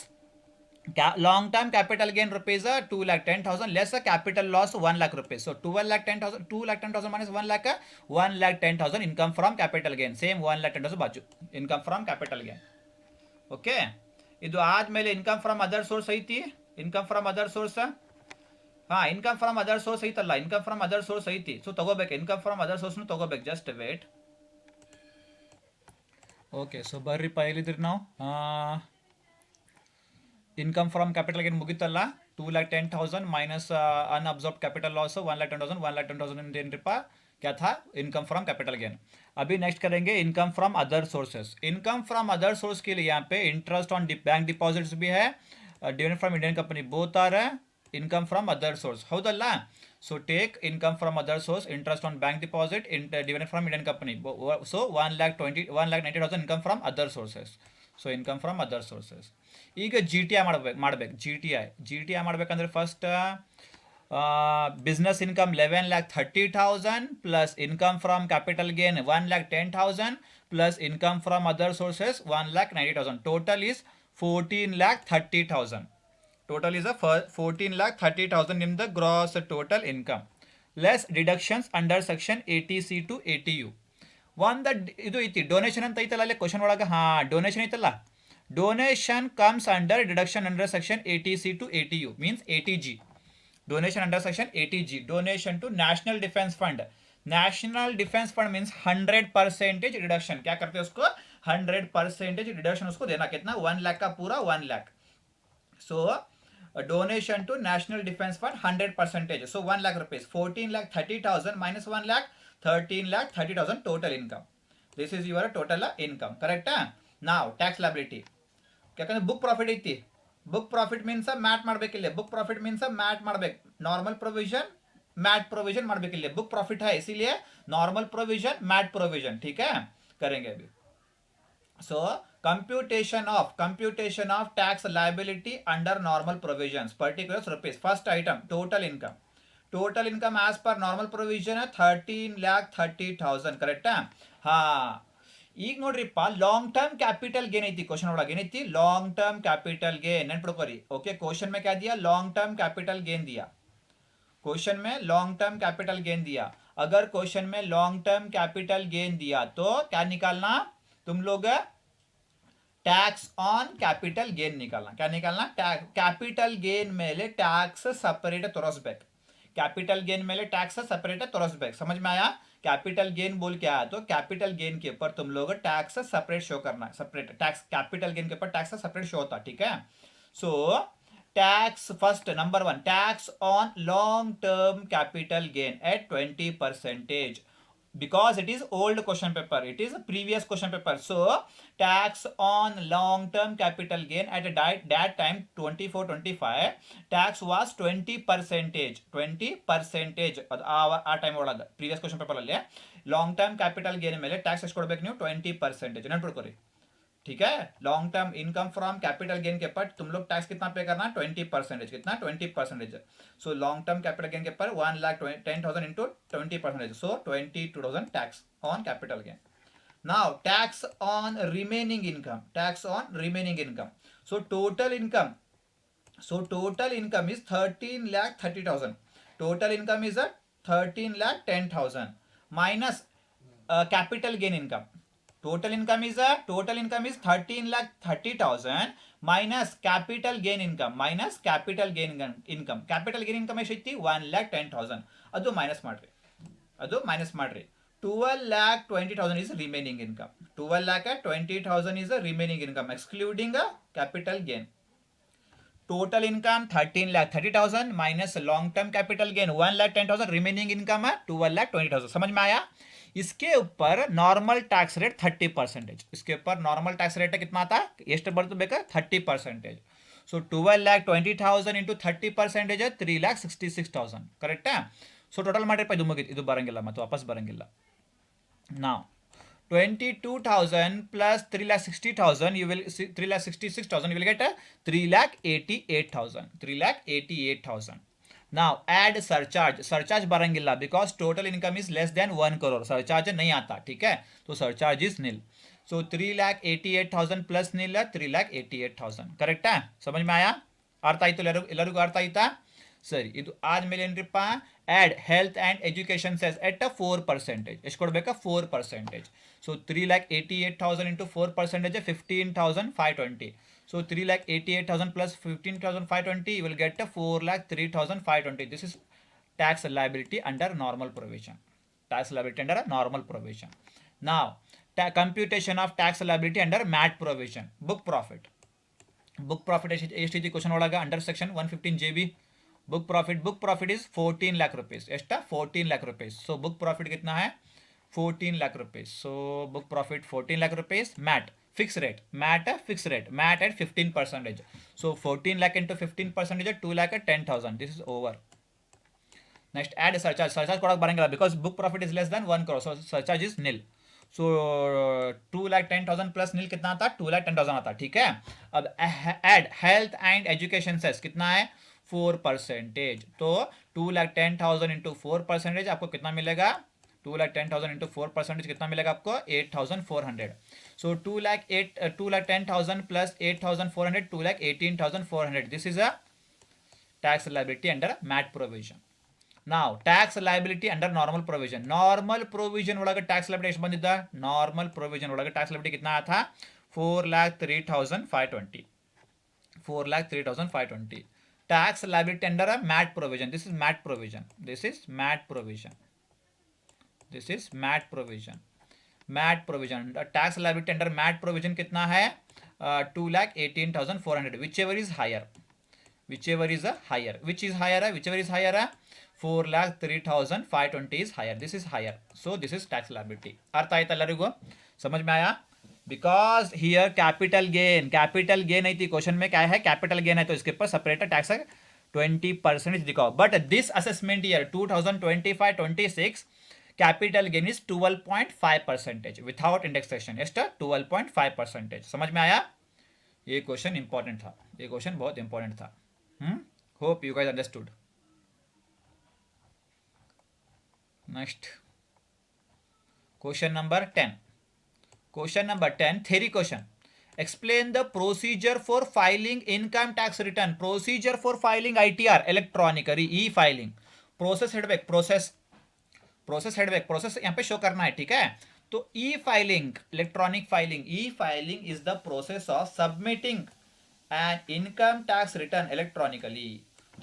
A: long term capital gain rupees 2,10,000 less capital loss 1 lakh rupees, so 12,10,000 2,10,000 minus 1 lakh 1,10,000 income from capital gain, same 1,10,000 ಬಾಜು income from capital gain, okay. ಇದು ಆದ್ಮೇಲೆ ಇನ್ಕಮ್ ಫ್ರॉम ಅದರ್ ಸೋರ್ಸ್ ಐತಿ, ಇನ್ಕಮ್ ಫ್ರॉम ಅದರ್ ಸೋರ್ಸ್, ಹಾ income from other source ಐತಲ್ಲ, income from other source ಐತಿ, so ತಗೋಬೇಕು, income from other source ತಗೋಬೇಕು, just wait, okay. So ಬರ್ರಿಪ್ಪ ಎಲ್ಲಿದ್ರಿ ನಾವು, इनकम फ्रॉम कैपिटल गेन मुगीतಲ್ಲ, 2,10,000 माइनस अनअब्सॉर्ब कैपिटल लॉस 1,10,000, 1,10,000 रिपा क्या था, इनकम फ्रॉम कैपिटल गेन। अभी नेक्स्ट करेंगे income from other sources. Income from other source के लिए यहाँ पे इंटरेस्ट ऑन बैंक डिपॉजिट्स भी है, dividend from Indian company both are income from other source, ಹೌದಲ್ಲ। So take income from other source, interest on bank deposit, dividend from Indian company, so 1,90,000 income from other sources, so income from other sources. ಈಗ G T I ಮಾಡ್ಬೇಕು, G T I ಮಾಡ್ಬೇಕಂದ್ರೆ first business income 11,30,000 plus income from capital gain 1,10,000 plus income from other sources 1,90,000, total is 14,30,000, total is a 14,30,000 in the gross total income, less deductions under section 80C to 80U. ಒಂದು ಇದು ಐತಿ donation ಅಂತ ಐತಲ್ಲ, ಅಲ್ಲಿ question ಒಳಗೆ, ಹಾಂ donation ಐತಲ್ಲ, donation comes under deduction under section 80C to 80U means 80G, donation under section 80G, donation to national defense fund, national defence fund means 100% reduction, क्या करते हैं उसको 100% रिडक्शन उसको देना, कितना 1 लाख का पूरा 1 lakh, so donation to national defence fund 100%, so 1 lakh rupees, 14,30,000 minus 1 lakh 13,30,000 total income, this is your total income, correct. Now tax liability, ಯಾಕಂದ್ರೆ ಬುಕ್ ಪ್ರಾಫಿಟ್ ಐತಿ, ಬುಕ್ ಪ್ರಾಫಿಟ್ ಮೀನ್ಸ್ ಮ್ಯಾಟ್ ಮಾಡ್ಬೇಕಿಲ್ಲ, ಬುಕ್ ಪ್ರಾಫಿಟ್ ಮೀನ್ಸ್ ಮ್ಯಾಟ್ ಮಾಡ್ಬೇಕು, normal provision MAT provision ಮಾಡ್ಬೇಕಿಲ್ಲ, book profit है इसीलिए normal provision MAT provision, ठीक है, करेंगे अभी। So computation of tax liability under normal provisions, particular rupees, first item total income as per normal provision 13,30,000, correct. हाँ ಈಗ ನೋಡ್ರಿಪ್ಪ, ಲಾಂಗ್ टर्म कैपिटल गेन ಐತಿ, क्वेश्चन ಒಳಗೆ ಏನೈತಿ, ಲಾಂಗ್ टर्म कैपिटल गेन, ನೆನ್ಪಿಟ್ಕೋರಿ, ओके। क्वेश्चन में क्या दिया, लॉन्ग टर्म कैपिटल गेन दिया, क्वेश्चन में लॉन्ग टर्म कैपिटल गेन दिया, अगर क्वेश्चन में लॉन्ग टर्म कैपिटल गेन दिया तो क्या निकालना तुम लोग, टैक्स ऑन कैपिटल गेन निकालना, क्या निकालना, कैपिटल गेन मेले टैक्स सेपरेट तोरसಬೇಕು, कैपिटल गेन मेले टैक्स सेपरेट तोरसಬೇಕು, समझ में आया। कैपिटल गेन बोल के आया तो कैपिटल गेन के ऊपर तुम लोग टैक्स सेपरेट शो करना, सेपरेट टैक्स, कैपिटल गेन के ऊपर टैक्स सेपरेट शो होता, ठीक है। So tax first number 1, tax on long term capital gain at 20%, because it is old question paper, it is a previous question paper, so tax on long term capital gain at that time 24-25 tax was 20%, 20% ಆ time ಒಳಗೆ previous question paper ಅಲ್ಲಿ long term capital gain ಮೇಲೆ tax ಎಷ್ಟು ಕೊಡ್ಬೇಕು ನೀವು, 20%, ನೆನ್ಪಿಟ್ಕೋರಿ, ठीक है। Long term income from capital gain के ऊपर तुम लोग टैक्स कितना पे करना, 20%, कितना 20%, so long term capital gain के ऊपर 1,10,000 into 20%, so 22,000 tax on capital gain. Now tax on remaining income, so total income is 13,30,000, total income is 13,10,000 minus capital gain income, total income is 13,30,000 minus capital gain income, capital gain income ಎಷ್ಟೈತಿ 1,10,000, ಅದು minus ಮಾಡ್ರಿ, ಅದು minus ಮಾಡ್ರಿ. 12,20,000 is remaining income. 12,20,000 is the remaining income excluding a capital gain. Total income 13 lakh 30,000 minus long term capital gain 1,10,000, remaining income है 12,20,000. समझ में आया? इसके ऊपर नॉर्मल टैक्स रेट 30%. इसके ऊपर नॉर्मल टैक्स रेट कितना आता है? ಎಷ್ಟು ಬರುತ್ತೆ ಬೇಕಾ? 30%. So 12,20,000 into 30% 3,66,000. ಕರೆಕ್ಟಾ? ಸೊ ಟೋಟಲ್ ಮಾಡಿರಪ್ಪ, ಇದು ಮುಗಿತು, ಇದು ಬರಂಗಿಲ್ಲ, ಮತ್ತು ವಾಪಸ್ ಬರಂಗಿಲ್ಲ. ನಾವು 22,000 plus 3,60,000, you will 3,66,000, you will get a 3,88,000. 3,88,000. Now add surcharge. Surcharge बरंगिल्ला because total income is less than 1 crore. Surcharge नहीं आता, ठीक है? तो surcharge is nil. So 3,88,000 plus nil 3,88,000. ಕರೆಕ್ಟಾ? समझ में आया? ಅರ್ಥ ಆಯ್ತು ಎಲ್ಲರಿಗೂ ಅರ್ಥ ಆಯ್ತಾ? ಸರಿ, ಇದು ಆದ್ಮೇಲೆ ಏನ್ರಿಪ್ಪ, add health and education cess at 4%. ಎಷ್ಟು ಕೊಡ್ಬೇಕಾ? 4%. So 3,88,000 into 4% 15,520. So 3,88,000 plus 15,520, you will get 4,03,520. This is tax liability under normal provision. Tax liability under normal provision. Now, computation of tax liability under MAT provision. Book profit. Book profit ಎಷ್ಟಿದೆ question ಒಳಗೆ? Under section 115 JB. Book profit is 14 lakh rupees. एस्टा 14 lakh rupees. So book profit कितना है? 14 lakh rupees. So book profit 14 lakh rupees. MAT fix rate, MAT at 15%. So 14 lakh into 15% 2,10,000. This is over. Next add surcharge कोड़ा बरंगिल्ला because book profit is less than 1 crore. So surcharge is nil. So 2,10,000 plus नील कितना आता? 2,10,000 आता. ठीक है. अब add health and education cess कितना है? 4%. तो 2,10,000 इंटू 4% आपको कितना मिलेगा? 2,10,000 इंटू 4% कितना मिलेगा आपको? 8,400. So 2,10,000 plus 8,400 2,18,400. This is a tax liability under MAT provision. ನಾವು tax liability under normal provision. Normal provision ಒಳಗೆ ಟ್ಯಾಕ್ಸ್ ಲೈಬಿಲಿಟಿ ಎಷ್ಟು ಬಂದಿದ್ದ? ನಾರ್ಮಲ್ ಪ್ರೊವಿಷನ್ ಒಳಗೆ ಟ್ಯಾಕ್ಸ್ ಲೈಬಿಲಿಟಿ ಕಿतना था? 4,03,520. 4,03,520. Tax liability under a MAT provision. This is MAT provision. This is MAT provision. This is MAT provision. MAT provision. Tax liability under MAT provision कितना है? 2,18,400. Whichever is higher. Whichever is higher. Which is higher? Whichever is higher. 4,03,520 is higher. This is higher. So this is tax liability. अर्थ आया ಎಲ್ಲರಿಗೂ? समझ में आया? Because here capital gain आई थी question में. क्या है? कैपिटल गेन है, तो इसके ऊपर सेपरेट टैक्स 20% दिखाओ. But this assessment year 2025-26 capital gain is 12.5% without indexation. एस्ट 12.5%. समझ में आया? ये क्वेश्चन इंपॉर्टेंट था. ये क्वेश्चन बहुत इंपॉर्टेंट था. Hope you guys understood. Next question number 10. Question number 10, theory question. Explain the procedure for filing income tax return. Procedure for filing ITR, electronic e-filing. Process headback, process यहाँ पे show करना है. ठीक है. तो e-filing, electronic filing. E-filing is the process of submitting an income tax return electronically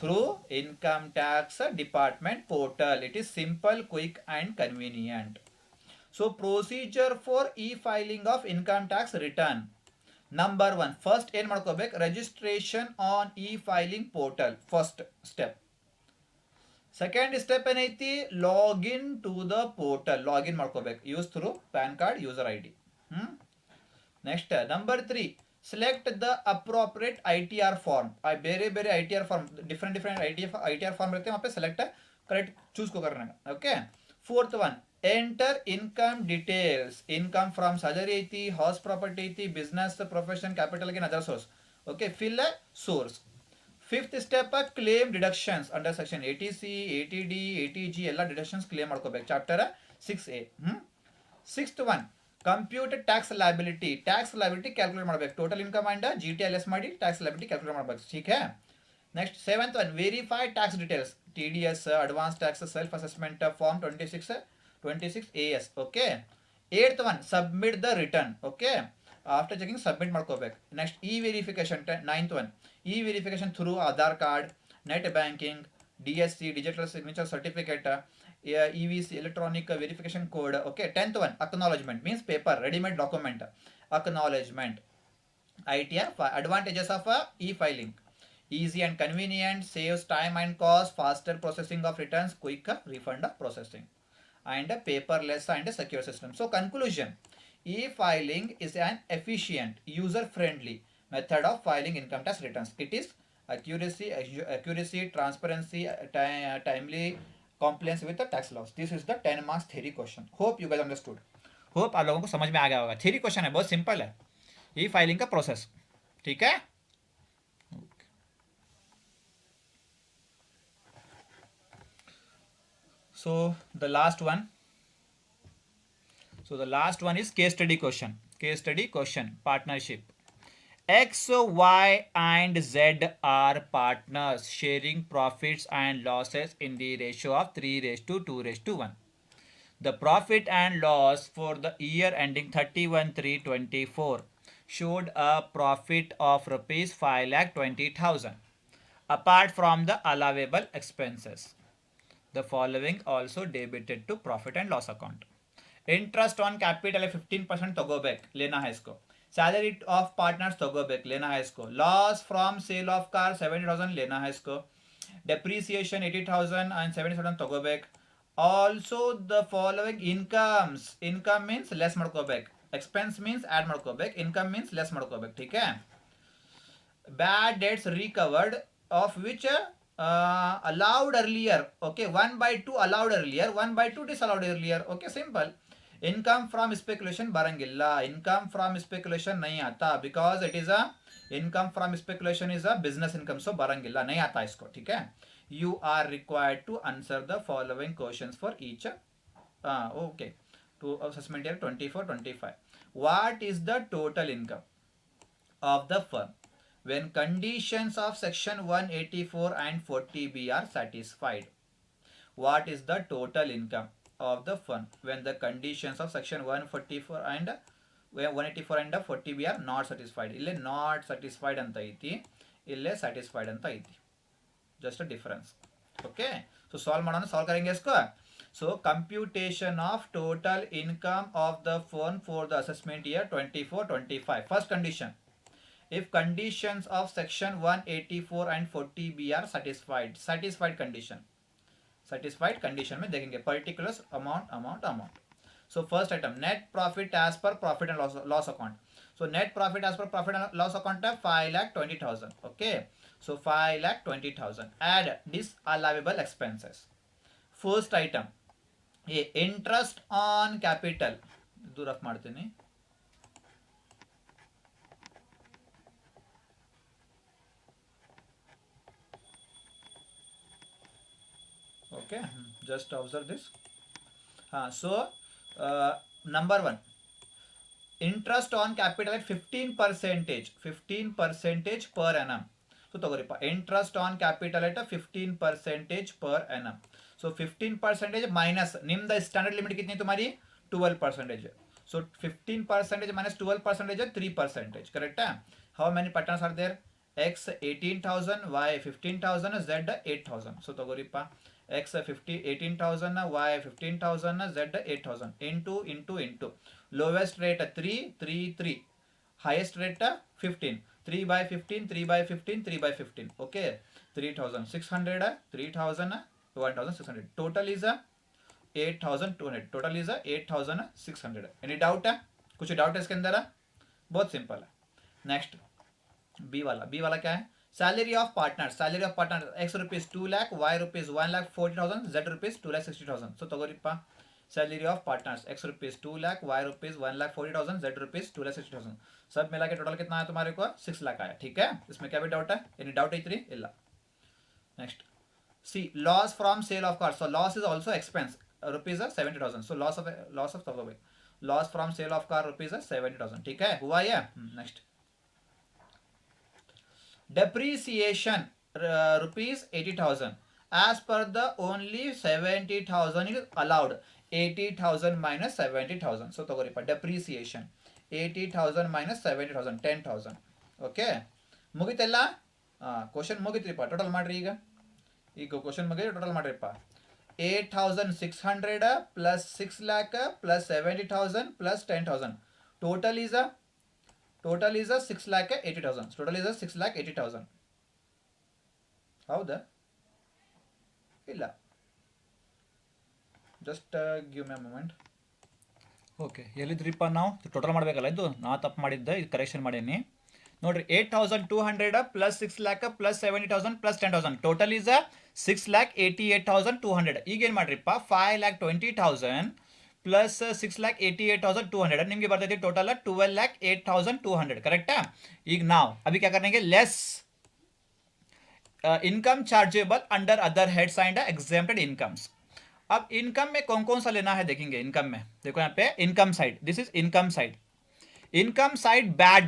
A: through income tax department portal. It is simple, quick and convenient. So procedure for e-filing of income tax return. Number 1, first ಏನು ಮಾಡ್ಕೋಬೇಕು? registration on e-filing portal. First step. Second step ಏನೈತಿ? login to the portal. login ಮಾಡ್ಕೋಬೇಕು. use through PAN card user ID. Next number 3, select the appropriate ITR form. ಬೇರೆ ಬೇರೆ ITR form, different ITR form रहते हैं, वहाँ पे select correct choose को करना है. Okay. Fourth one, enter income details. Income from salary ಐತಿ, house property ಐತಿ, business, profession, capital gain, other source. Okay, fill a source. Fifth step, claim deductions under section 80C, 80D, 80G ಎಲ್ಲ deductions claim ಮಾಡ್ಕೋಬೇಕು. Chapter 6A. Sixth one, compute tax liability. Tax liability calculate ಮಾಡಬೇಕು. Total income and GTI less ಮಾಡಿ tax liability calculate ಮಾಡಬೇಕು. ठीक है. Next, seventh one, verify tax details. TDS, advance tax, self assessment form 26 AS. Okay. Eighth one, submit the return. Okay. After checking, submit ಮಾಡ್ಕೋಬೇಕು. Next, e-verification. Ninth one, e-verification through Aadhaar card, net banking, DSC, digital signature certificate, EVC, electronic verification code. Okay, 10th one, acknowledgement means paper, ready-made document. Acknowledgement. ITR, advantages of e-filing. Easy and convenient, saves time and cost, faster processing of returns, quick refund processing, and a paperless and a secure system. So conclusion, e-filing is an efficient, user-friendly method of filing income tax returns. It is accuracy, transparency, timely compliance with the tax laws. This is the 10 marks theory question. Hope you guys understood. Hope आप लोगों को समझ में आ गया होगा. Theory question है, बहुत सिंपल है. ई फाइलिंग का प्रोसेस. ठीक है. So the last one. So the last one is case study question. Case study question. Partnership. X, Y, and Z are partners sharing profits and losses in the ratio of 3:2:1. The profit and loss for the year ending 31/3/24 showed a profit of rupees 5,20,000 apart from the allowable expenses. The following also debited to profit and loss account. Interest on capital 15% तगोಬೇಕು, लेना है इसको. Salary of partners तगोಬೇಕು, लेना है इसको. Loss from sale of car 70,000 लेना है इसको. Depreciation 80,000 and 70,000 ತಗೋಬೇಕು. Also the following incomes. Income means less ಮಾಡ್ಕೋಬೇಕು. Expense means add ಮಾಡ್ಕೋಬೇಕು. Income means less ಮಾಡ್ಕೋಬೇಕು. ठीक है. Bad debts recovered of which allowed earlier. Okay, 1/2 allowed earlier, 1/2 disallowed earlier. Okay, simple. Income from speculation ಬರಂಗಿಲ್ಲ. Income from speculation नहीं आता because it is a income from speculation is a business income, so ಬರಂಗಿಲ್ಲ, नहीं आता इसको. ठीक है. You are required to answer the following questions for each. Okay, to assessment year 24-25. What is the total income of the firm when conditions of section 184 and 40B are satisfied? What is the total income of the firm when the conditions of section 144 and 184 and 40B are not satisfied? Ille not satisfied anta aiti, ille satisfied anta aiti. Just a difference. Okay, so solve ಮಾಡೋಣ. solve करेंगे इसको. So computation of total income of the firm for the assessment year 24-25. First condition, if conditions of section 184 and 40B are satisfied. Satisfied condition. Satisfied condition में देखेंगे particulars amount. So first item, net profit as per profit and loss account. So net profit as per profit and loss account है 5,20,000. Okay, so 5,20,000. Add disallowable expenses. First item, interest on capital. दूर rough ಮಾಡ್ತೀನಿ. Okay, just observe this. So number one, interest on capital at 15% per annum. So ತಗೋರಿಪ್ಪ, interest on capital at 15% per annum. So 15% minus ನಿಮ್ದ standard limit कितनी तुम्हारी 12%. So 15% minus 12% 3%. Correct? How many partners are there? X 18,000, Y 15,000, Z 8,000. So ತಗೋರಿಪ್ಪ, X 18,000, Y 15,000, Z 8,000 into lowest rate 3, highest rate 15, 3/15, 3/15, 3/15. Okay, 3,600, 3,000, 1,600. Total is 8,200. Total is 8,600. Any doubt है? कुछ doubt है इसके अंदर? बहुत simple है. Next B वाला क्या है? Salary of partners X rupees 2 lakh, Y rupees 1,40,000, Z rupees 2,60,000. So तगोरिप्पा, salary of partners X rupees 2 lakh, Y rupees 1,40,000, Z rupees 2,60,000. सब मिला के टोटल कितना आया तुम्हारे को? 6 लाख आया. ठीक है, इसमें क्या भी डाउट है? एनी डाउट इतनी इल्ला. Next C, loss from sale of cars. So loss is also expense, rupees 70,000. So loss of loss from sale of car rupees 70,000. ठीक है, हुआ है. Next, depreciation rupees 80,000. As per the only 70,000 is allowed. 80,000 minus 70,000. So ತಗೋರಿಪ್ಪ, depreciation 80,000 minus 70,000 10,000. Okay, ಮುಗಿತೆಲ್ಲ. Question ಮುಗಿತ್ರಿಪ್ಪ. Total ಮಾಡ್ರಿ. ಈಗ question ಮುಗಿದ್ರೆ ಟೋಟಲ್ ಮಾಡ್ರಿಪ್ಪ. 8,600 plus 6 lakh plus 70,000 plus 10,000. Total is a 6 lakh 80,000. Total is a 6 lakh 80,000. ಹೌದಾ ಇಲ್ಲ just give me a moment. Okay ಎಲ್ಲಿದ್ರಿಪ್ಪ ನಾವು ಟೋಟಲ್ ಮಾಡಬೇಕಲ್ಲ, ಇದು ನಾ ತಪ್ಪು ಮಾಡಿದ್ದೆ, ಇದು ಕರೆಕ್ಷನ್ ಮಾಡೀನಿ ನೋಡ್ರಿ. 8,200 plus 6 lac plus 70,000 plus 10,000 total is 6,88,200. ಈಗೇನು ಮಾಡ್ರಿಪ್ಪ 5,20,000 ಪ್ಲಸ್ 6,88,200 ನಿಮಗೆ ಬರ್ತೈತಿ ಟೋಟಲ್ 12,08,200. ಕರೆಕ್ಟಾ? ಈಗ ನಾವು ಅಭಿ ಕ್ಯಾ ಕರೆಂगे less income chargeable under other heads and exempted incomes. अब इनकम में कौन कौन सा लेना है देखेंगे. इनकम में देखो यहाँ पे income side, this is income side. Income side bad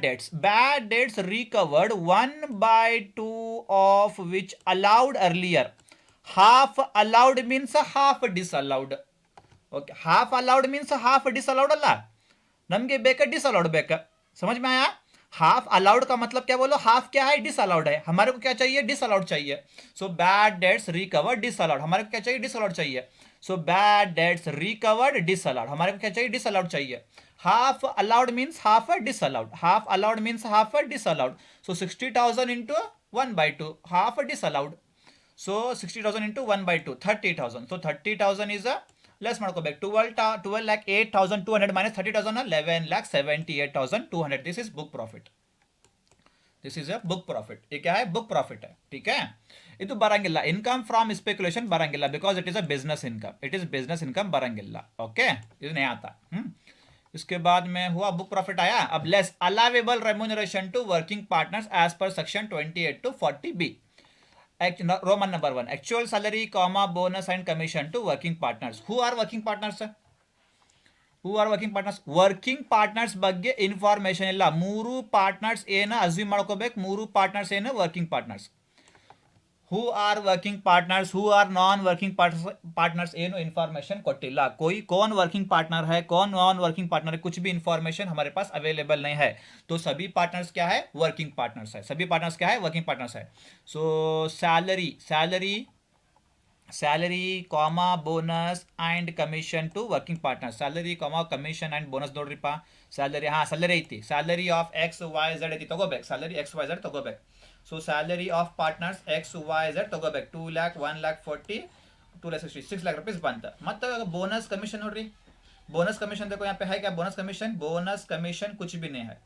A: debts recovered 1/2 of which allowed earlier. half allowed means half disallowed. Okay half allowed means half disallowed अल्ला, नमगे बेका डिसअलाउड बेका. समझ में आया? हाफ अलाउड का मतलब क्या बोलो, हाफ क्या है डिसअलाउड है, हमारे को क्या चाहिए डिसअलाउड चाहिए. So bad debts recovered disallowed, हमारे को क्या चाहिए डिसअलाउड चाहिए. So bad debts recovered disallowed, हमारे को क्या चाहिए डिसअलाउड चाहिए. Half allowed means half disallowed, half allowed means half disallowed. So 60,000 into 1/2 half disallowed. So 60,000 into 1/2 30,000. So 30,000 is a less ಮಾಡ್ಕೋಬೇಕು 12,08,200 minus 30,000 11,78,200. This is book profit, this is a book profit. ये क्या है book profit है. ठीक है, ಇದು ಬರಂಗಿಲ್ಲ income from speculation ಬರಂಗಿಲ್ಲ because it is a business income, it is business income ಬರಂಗಿಲ್ಲ. ओके ಇದು नहीं आता. इसके बाद में हुआ बुक प्रॉफिट आया. अब less allowable remuneration to working partners as per section 28 to 40B. Roman number 1 actual salary comma bonus and commission to working partners. Who are working partners? Who are working partners? Working partners ಬಗ್ಗೆ information ಇಲ್ಲ. 3 partners ಏನು assume ಮಾಡ್ಕೋಬೇಕು, 3 partners ಏನು working partners. Who are working partners, who are non working partners ಏನು information ಕೊಟ್ಟಿಲ್ಲ. कोई कौन working partner है, कौन नॉन वर्किंग पार्टनर है, कुछ भी इन्फॉर्मेशन हमारे पास अवेलेबल नहीं है. तो सभी पार्टनर्स क्या है वर्किंग पार्टनर्स है, सभी पार्टनर्स क्या है वर्किंग पार्टनर्स है. So salary comma bonus and commission to working partners. Salary comma commission and bonus ನೋಡ್ರಿಪ್ಪ. ಸ್ಯಾಲರಿ ಸ್ಯಾಲರಿ ಐತಿ, ಸ್ಯಾಲರಿ ಆಫ್ XYZ ಐತಿ ತಗೋಬೇಕು, ಸ್ಯಾಲರಿ XYZ ತಗೋಬೇಕು. So salary of partners XYZ ತಗೋಬೇಕು. 2 lakh 1 lakh 40 2 lakh 60 6 lakh rupees ಬಂತ. ಮತ್ತೆ bonus commission ನೋಡ್ರಿ, bonus commission देखो यहाँ पे है क्या बोनस कमीशन. बोनस कमीशन कुछ भी नहीं है,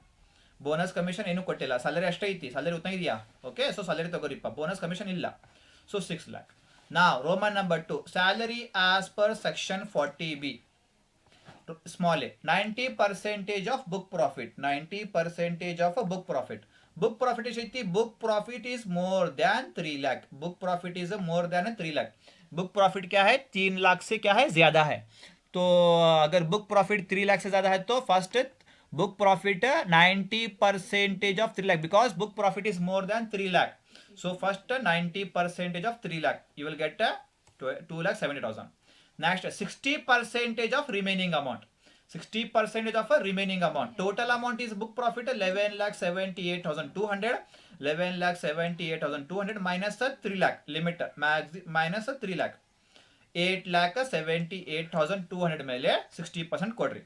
A: बोनस कमीशन ಏನು ಕೊಟ್ಟಿಲ್ಲ. ಸ್ಯಾಲರಿ ಅಷ್ಟೇ ಐತಿ, ಸ್ಯಾಲರಿ ಉತ್ತಾ ಇದೆಯಾ. ಓಕೆ ಸೊ ಸ್ಯಾಲರಿ ತಗೋರಿಪ್ಪ, ಬೋನಸ್ ಕಮಿಷನ್ ಇಲ್ಲ. So 6 lakh. Now Roman number 2 salary as per section 40B. Small a 90% of book profit, 90% of a book profit. Book profit is book profit is more than 3 lakh. Book profit is more than 3 lakh. Book profit क्या है 3 लाख से क्या है ज्यादा है. तो अगर book profit 3 lakh से ज्यादा है तो first book profit 90% of 3 lakh because book profit is more than 3 lakh. So first 90% of 3 lakh you will get 2,70,000. Next 60% of remaining amount, 60% of a remaining amount. Total amount is book profit 11,78,200. 11,78,200 minus 3 lakh limit minus 3 lakh 8,78,200 ಮೇಲೆ 60% ಕೊಡ್ರಿ.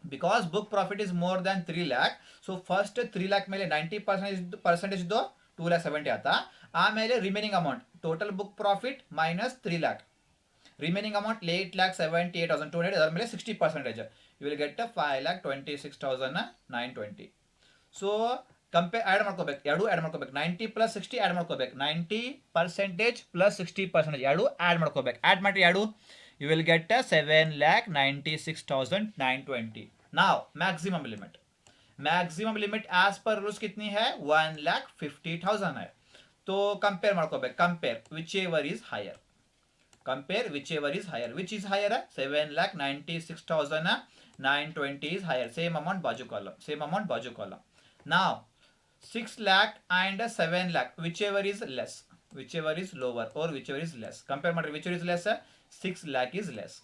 A: Because book profit is more than 3 lakh. So first 3 lakh ಮೇಲೆ 90% ಇದ್ದು 2,70,000 ಆತಾ. ಆಮೇಲೆ remaining amount total book profit minus 3 lakh, remaining amount 8,78,200 ಅದರ ಮೇಲೆ 60%. You will get 5,26,920. So compare add ಮಾಡ್ಕೋಬೇಕು, ಎರಡು ಆ್ಯಡ್ ಮಾಡ್ಕೋಬೇಕು. 90 + 60 ಆ್ಯಡ್ ಮಾಡ್ಕೋಬೇಕು, 90% + 60% ಎರಡು ಆ್ಯಡ್ ಮಾಡ್ಕೋಬೇಕು. ಆ್ಯಡ್ ಮಾಡಿರಿ ಎರಡು, you will get 7,96,920. Now maximum limit, maximum limit as per rules कितनी है 1,50,000 है. तो कंपेयर ಮಾಡ್ಕೋಬೇಕು, compare whichever is higher, compare whichever is higher. Which is higher 7,96,920 is higher. Same amount बाजू column, same amount बाजू column. Now 6 lakh and 7 lakh whichever is less, whichever is lower or whichever is less. Compare ಮಾಡ್ರಿ, whichever is less 6 lakh is less,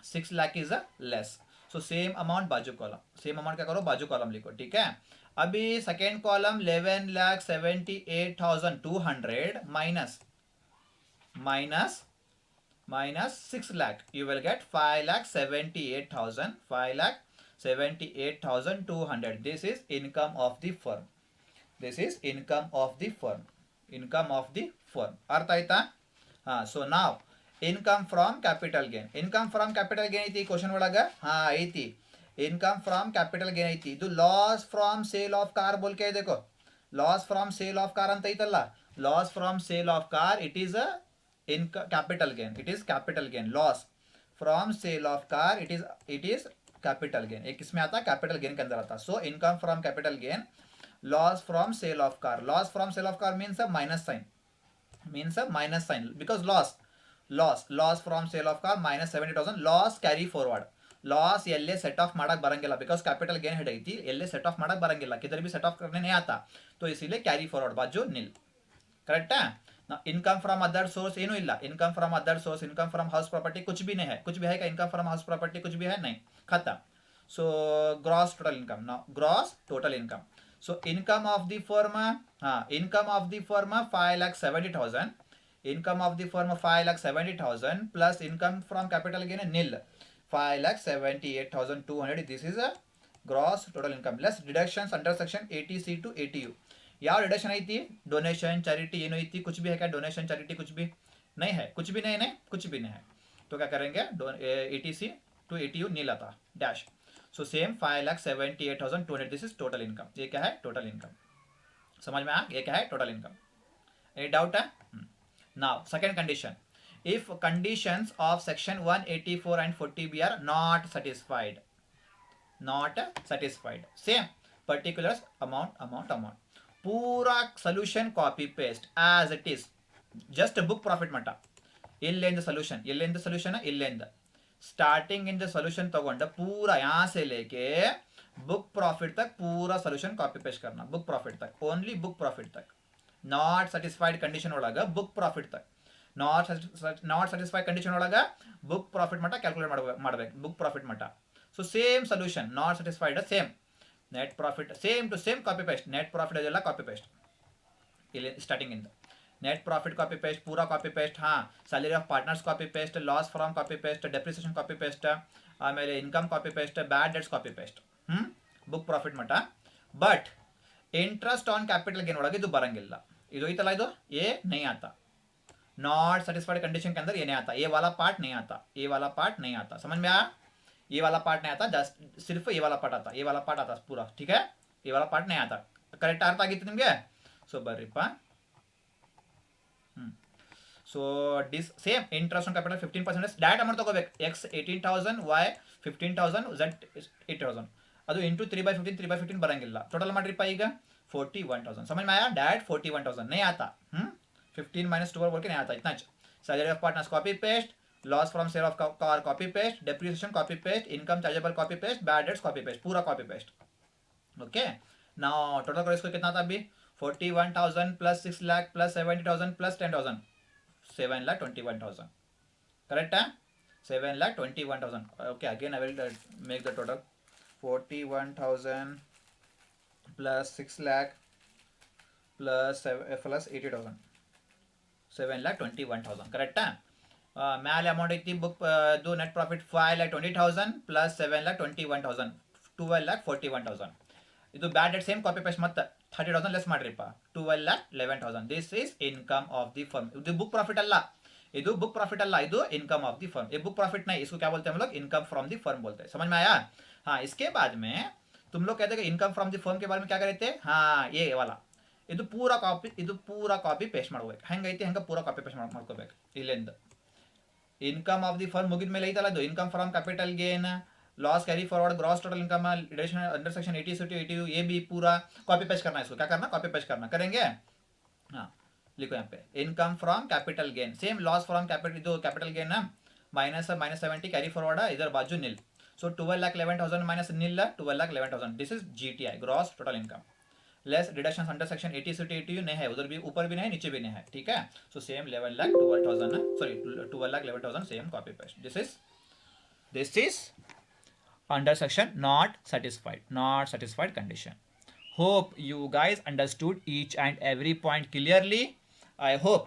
A: 6 lakh is less. So same amount बाजू column, same amount क्या करो बाजू column लिखो. ठीक है, अभी second column 11,78,200 minus minus 6 lakh, you will get 5,78,000, 5,78,200. This is income of the firm. This is income of the firm. Income of the firm. अर्थ आयता? So now income from capital gain. Income from capital gain ಐತಿ question ಒಳಗ ಐತಿ. Income from capital gain ಐತಿ. ಇದು loss from sale of car ಬೋಲ್ಕೆ देखो. Loss from sale of car ಅಂತ ಐತಲ್ಲ. Loss from sale of car, it is a capital gain. It is capital gain. Loss from sale of car, it is capital gain. ये किसमें आता? capital gain के अंदर आता. So income from capital gain, loss from sale of car. Loss from sale of car means a minus sign. Means a minus sign because loss from sale of car minus 70,000. Loss carry forward. Loss ಎಲ್ಲೇ set of ಮಾಡಕ್ ಬರಂಗಿಲ್ಲ because capital gain head ಐತಿ. ಎಲ್ಲೇ set of ಮಾಡಕ್ ಬರಂಗಿಲ್ಲ. किधर भी set of करने नहीं आता, तो इसीलिए कैरी फॉरवर्ड बाजू नील. करेक्ट है ना. इनकम फ्रॉम अदर सोर्स ಏನೂ ಇಲ್ಲ. Income from other source, income from house property कुछ भी नहीं है. कुछ भी है क्या? इनकम फ्रॉम हाउस प्रॉपर्टी कुछ भी है नहीं, खत्म. So gross total income. Now gross total income. So income of the firm, income of the firm 5,70,000. Income of the firm 5,70,000 plus income from capital gain nil 5,78,200. This is a gross total income. Less deductions under section 80C to 80U. ಯಾವ deduction ಐತಿ? Donation, charity ಏನು ಐತಿ? कुछ भी है क्या? Donation, charity कुछ भी नहीं है. कुछ भी नहीं है, कुछ भी नहीं है. तो क्या करेंगे? 80C to 80U नील आता dash. So same 5,78,200. This is total income. ये क्या है? Total income. समझ में आ? ये क्या है? Total income. एनी डाउट है? Now second condition. If conditions of section 184 and 40B are not satisfied, same particulars amount. पूरा solution copy paste as it is, just book profit ಮಟ್ಟ. ಎಲ್ಲಿಂದ solution, ಇಲ್ಲಿಂದ starting in the solution ತಗೊಂಡ पूरा यहाँ से लेके book profit तक पूरा solution copy paste करना. book profit तक, only book profit तक. not satisfied condition ಒಳಗ book profit तक. ನಾಟ್ ಸ್ಯಾಟಿಸ್ಫೈ ಕಂಡೀಷನ್ ಒಳಗ ಬುಕ್ ಪ್ರಾಫಿಟ್ ಮಟ್ಟ ಕ್ಯಾಲ್ಕುಲೇಟ್ ಮಾಡಬೇಕು. ಬುಕ್ ಪ್ರಾಫಿಟ್ ಮಟ್ಟ. So same solution. Not satisfied same net profit same to same copy paste. Net profit ಅದೆಲ್ಲ copy paste ಇಲ್ಲಿ starting ಇಂದ. Net profit copy paste, ಪೂರಾ copy paste. Salary of partners copy paste, loss from copy paste, depreciation copy paste, ಆಮೇಲೆ income copy paste, bad debts copy paste. Book profit ಮಟ್ಟ. But interest on capital gain ಒಳಗೆ ಇದು ಬರಂಗಿಲ್ಲ. ಇದು ಐತಲ್ಲ, ಇದು ಏ ನೈ ಆತ. नॉट सेटिस्फाइड कंडीशन के अंदर ये नहीं आता. ये वाला पार्ट नहीं आता. ये वाला पार्ट नहीं आता. समझ में आया? ये वाला पार्ट नहीं आता. जस्ट सिर्फ ये वाला पार्ट आता. ये वाला पार्ट आता पूरा. ठीक है? ये वाला पार्ट नहीं आता. करेक्ट अर्थ ಆಗಿತ್ತು ನಿಮಗೆ? ಸೊ ಬರ್ರಿಪ್ಪ. So this same interest on capital 15% direct amount ತಗೋಬೇಕು. x 18,000, y 15,000, z 8,000. ಅದು ಇಂಟು 3/15 3/15 ಬರಂಗಿಲ್ಲ. ಟೋಟಲ್ ಮಾಡ್ರಿಪ್ಪ ಈಗ 41,000. समझ में आया? डायरेक्ट 41,000 नहीं आता. 15 minus 12 बोल के नहीं आता. इतना salary of partners copy paste, loss from sale of car copy paste, depreciation copy paste, income chargeable copy paste, bad debts copy paste, पूरा copy paste. Okay. Now total करो इसको. कितना था अभी? 41,000 plus 6 lakh plus 70,000 plus 10,000, 7,21,000. Correct है? 7,21,000. Okay, again I will make the total. 41,000 plus 6 lakh plus 80,000, 7,21,000. Correct है? ಮೇಲೆ amount ಐತಿ ಬುಕ್ ಇದು ನೆಟ್ ಪ್ರಾಫಿಟ್ 5,20,000 ಪ್ಲಸ್ 7,21,000, 12,41,000. ಇದು bad debt same copy paste ಮತ್ತೆ 30,000 ಲೆಸ್ ಮಾಡ್ರಿಪ್ಪ, 12,11,000. This is income of the firm. ಇದು book profit अल्ला, ಇದು बुक प्रॉफिट अल्ला, ಇದು इनकम ऑफ दी फर्म. ये बुक प्रॉफिट नहीं, इसको क्या बोलते हैं हम लोग? इनकम फ्रॉम दी फर्म बोलते हैं. समझ में आया? हाँ. इसके बाद में तुम लोग कहते हैं इनकम फ्रॉम दी फर्म के बारे में क्या करते हैं? हाँ, ये वाला ಇದು ಪೂರಾ ಕಾಪಿ ಪೇಸ್ಟ್ ಮಾಡ್ಬೇಕು. ಹೆಂಗೈತಿ ಹಂಗೆ ಪೂರಾ ಕಾಪಿ ಪೇಸ್ಟ್ ಮಾಡ್ಕೋಬೇಕು. ಇಲ್ಲಿಂದ ಇನ್ಕಮ್ ಆಫ್ ದಿ ಫರ್ಮ್ ಮುಗಿದ ಮೇಲೆ ಐತಲ್ಲ ಇದು income from capital gain, loss carry forward, gross total income, under section 80 to 80 ये भी पूरा कॉपी पेस्ट करना है. इसको क्या करना? कॉपी पेस्ट करना. करेंगे? हाँ, लिखो यहाँ पे income from capital gain. Same loss from capital gain ना, -70 कैरी फॉरवर्ड है, इधर बाजू nil. So 12,11,000 minus nil 12,11,000. This is GTI, gross total income. Less deduction under section 80 to 80 नहीं है, उधर भी ऊपर भी नहीं है नीचे भी नहीं है. ठीक है? So same 11,12,000 sorry 12,11,000 same copy paste. This is under section not satisfied condition. Hope you guys understood each and every point clearly. I hope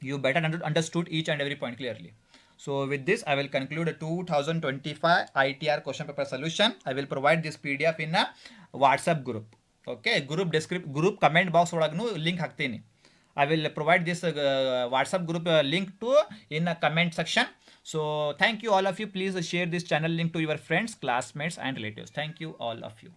A: you better understood each and every point clearly. So with this, I will conclude a 2025 ITR question paper solution. I will provide this PDF in a WhatsApp group. Okay, group comment box ಒಳಗೂ link ಹಾಕ್ತೀನಿ. I will provide this WhatsApp group link to in a comment section. So thank you all of you. Please share this channel link to your friends, classmates and relatives. Thank you all of you.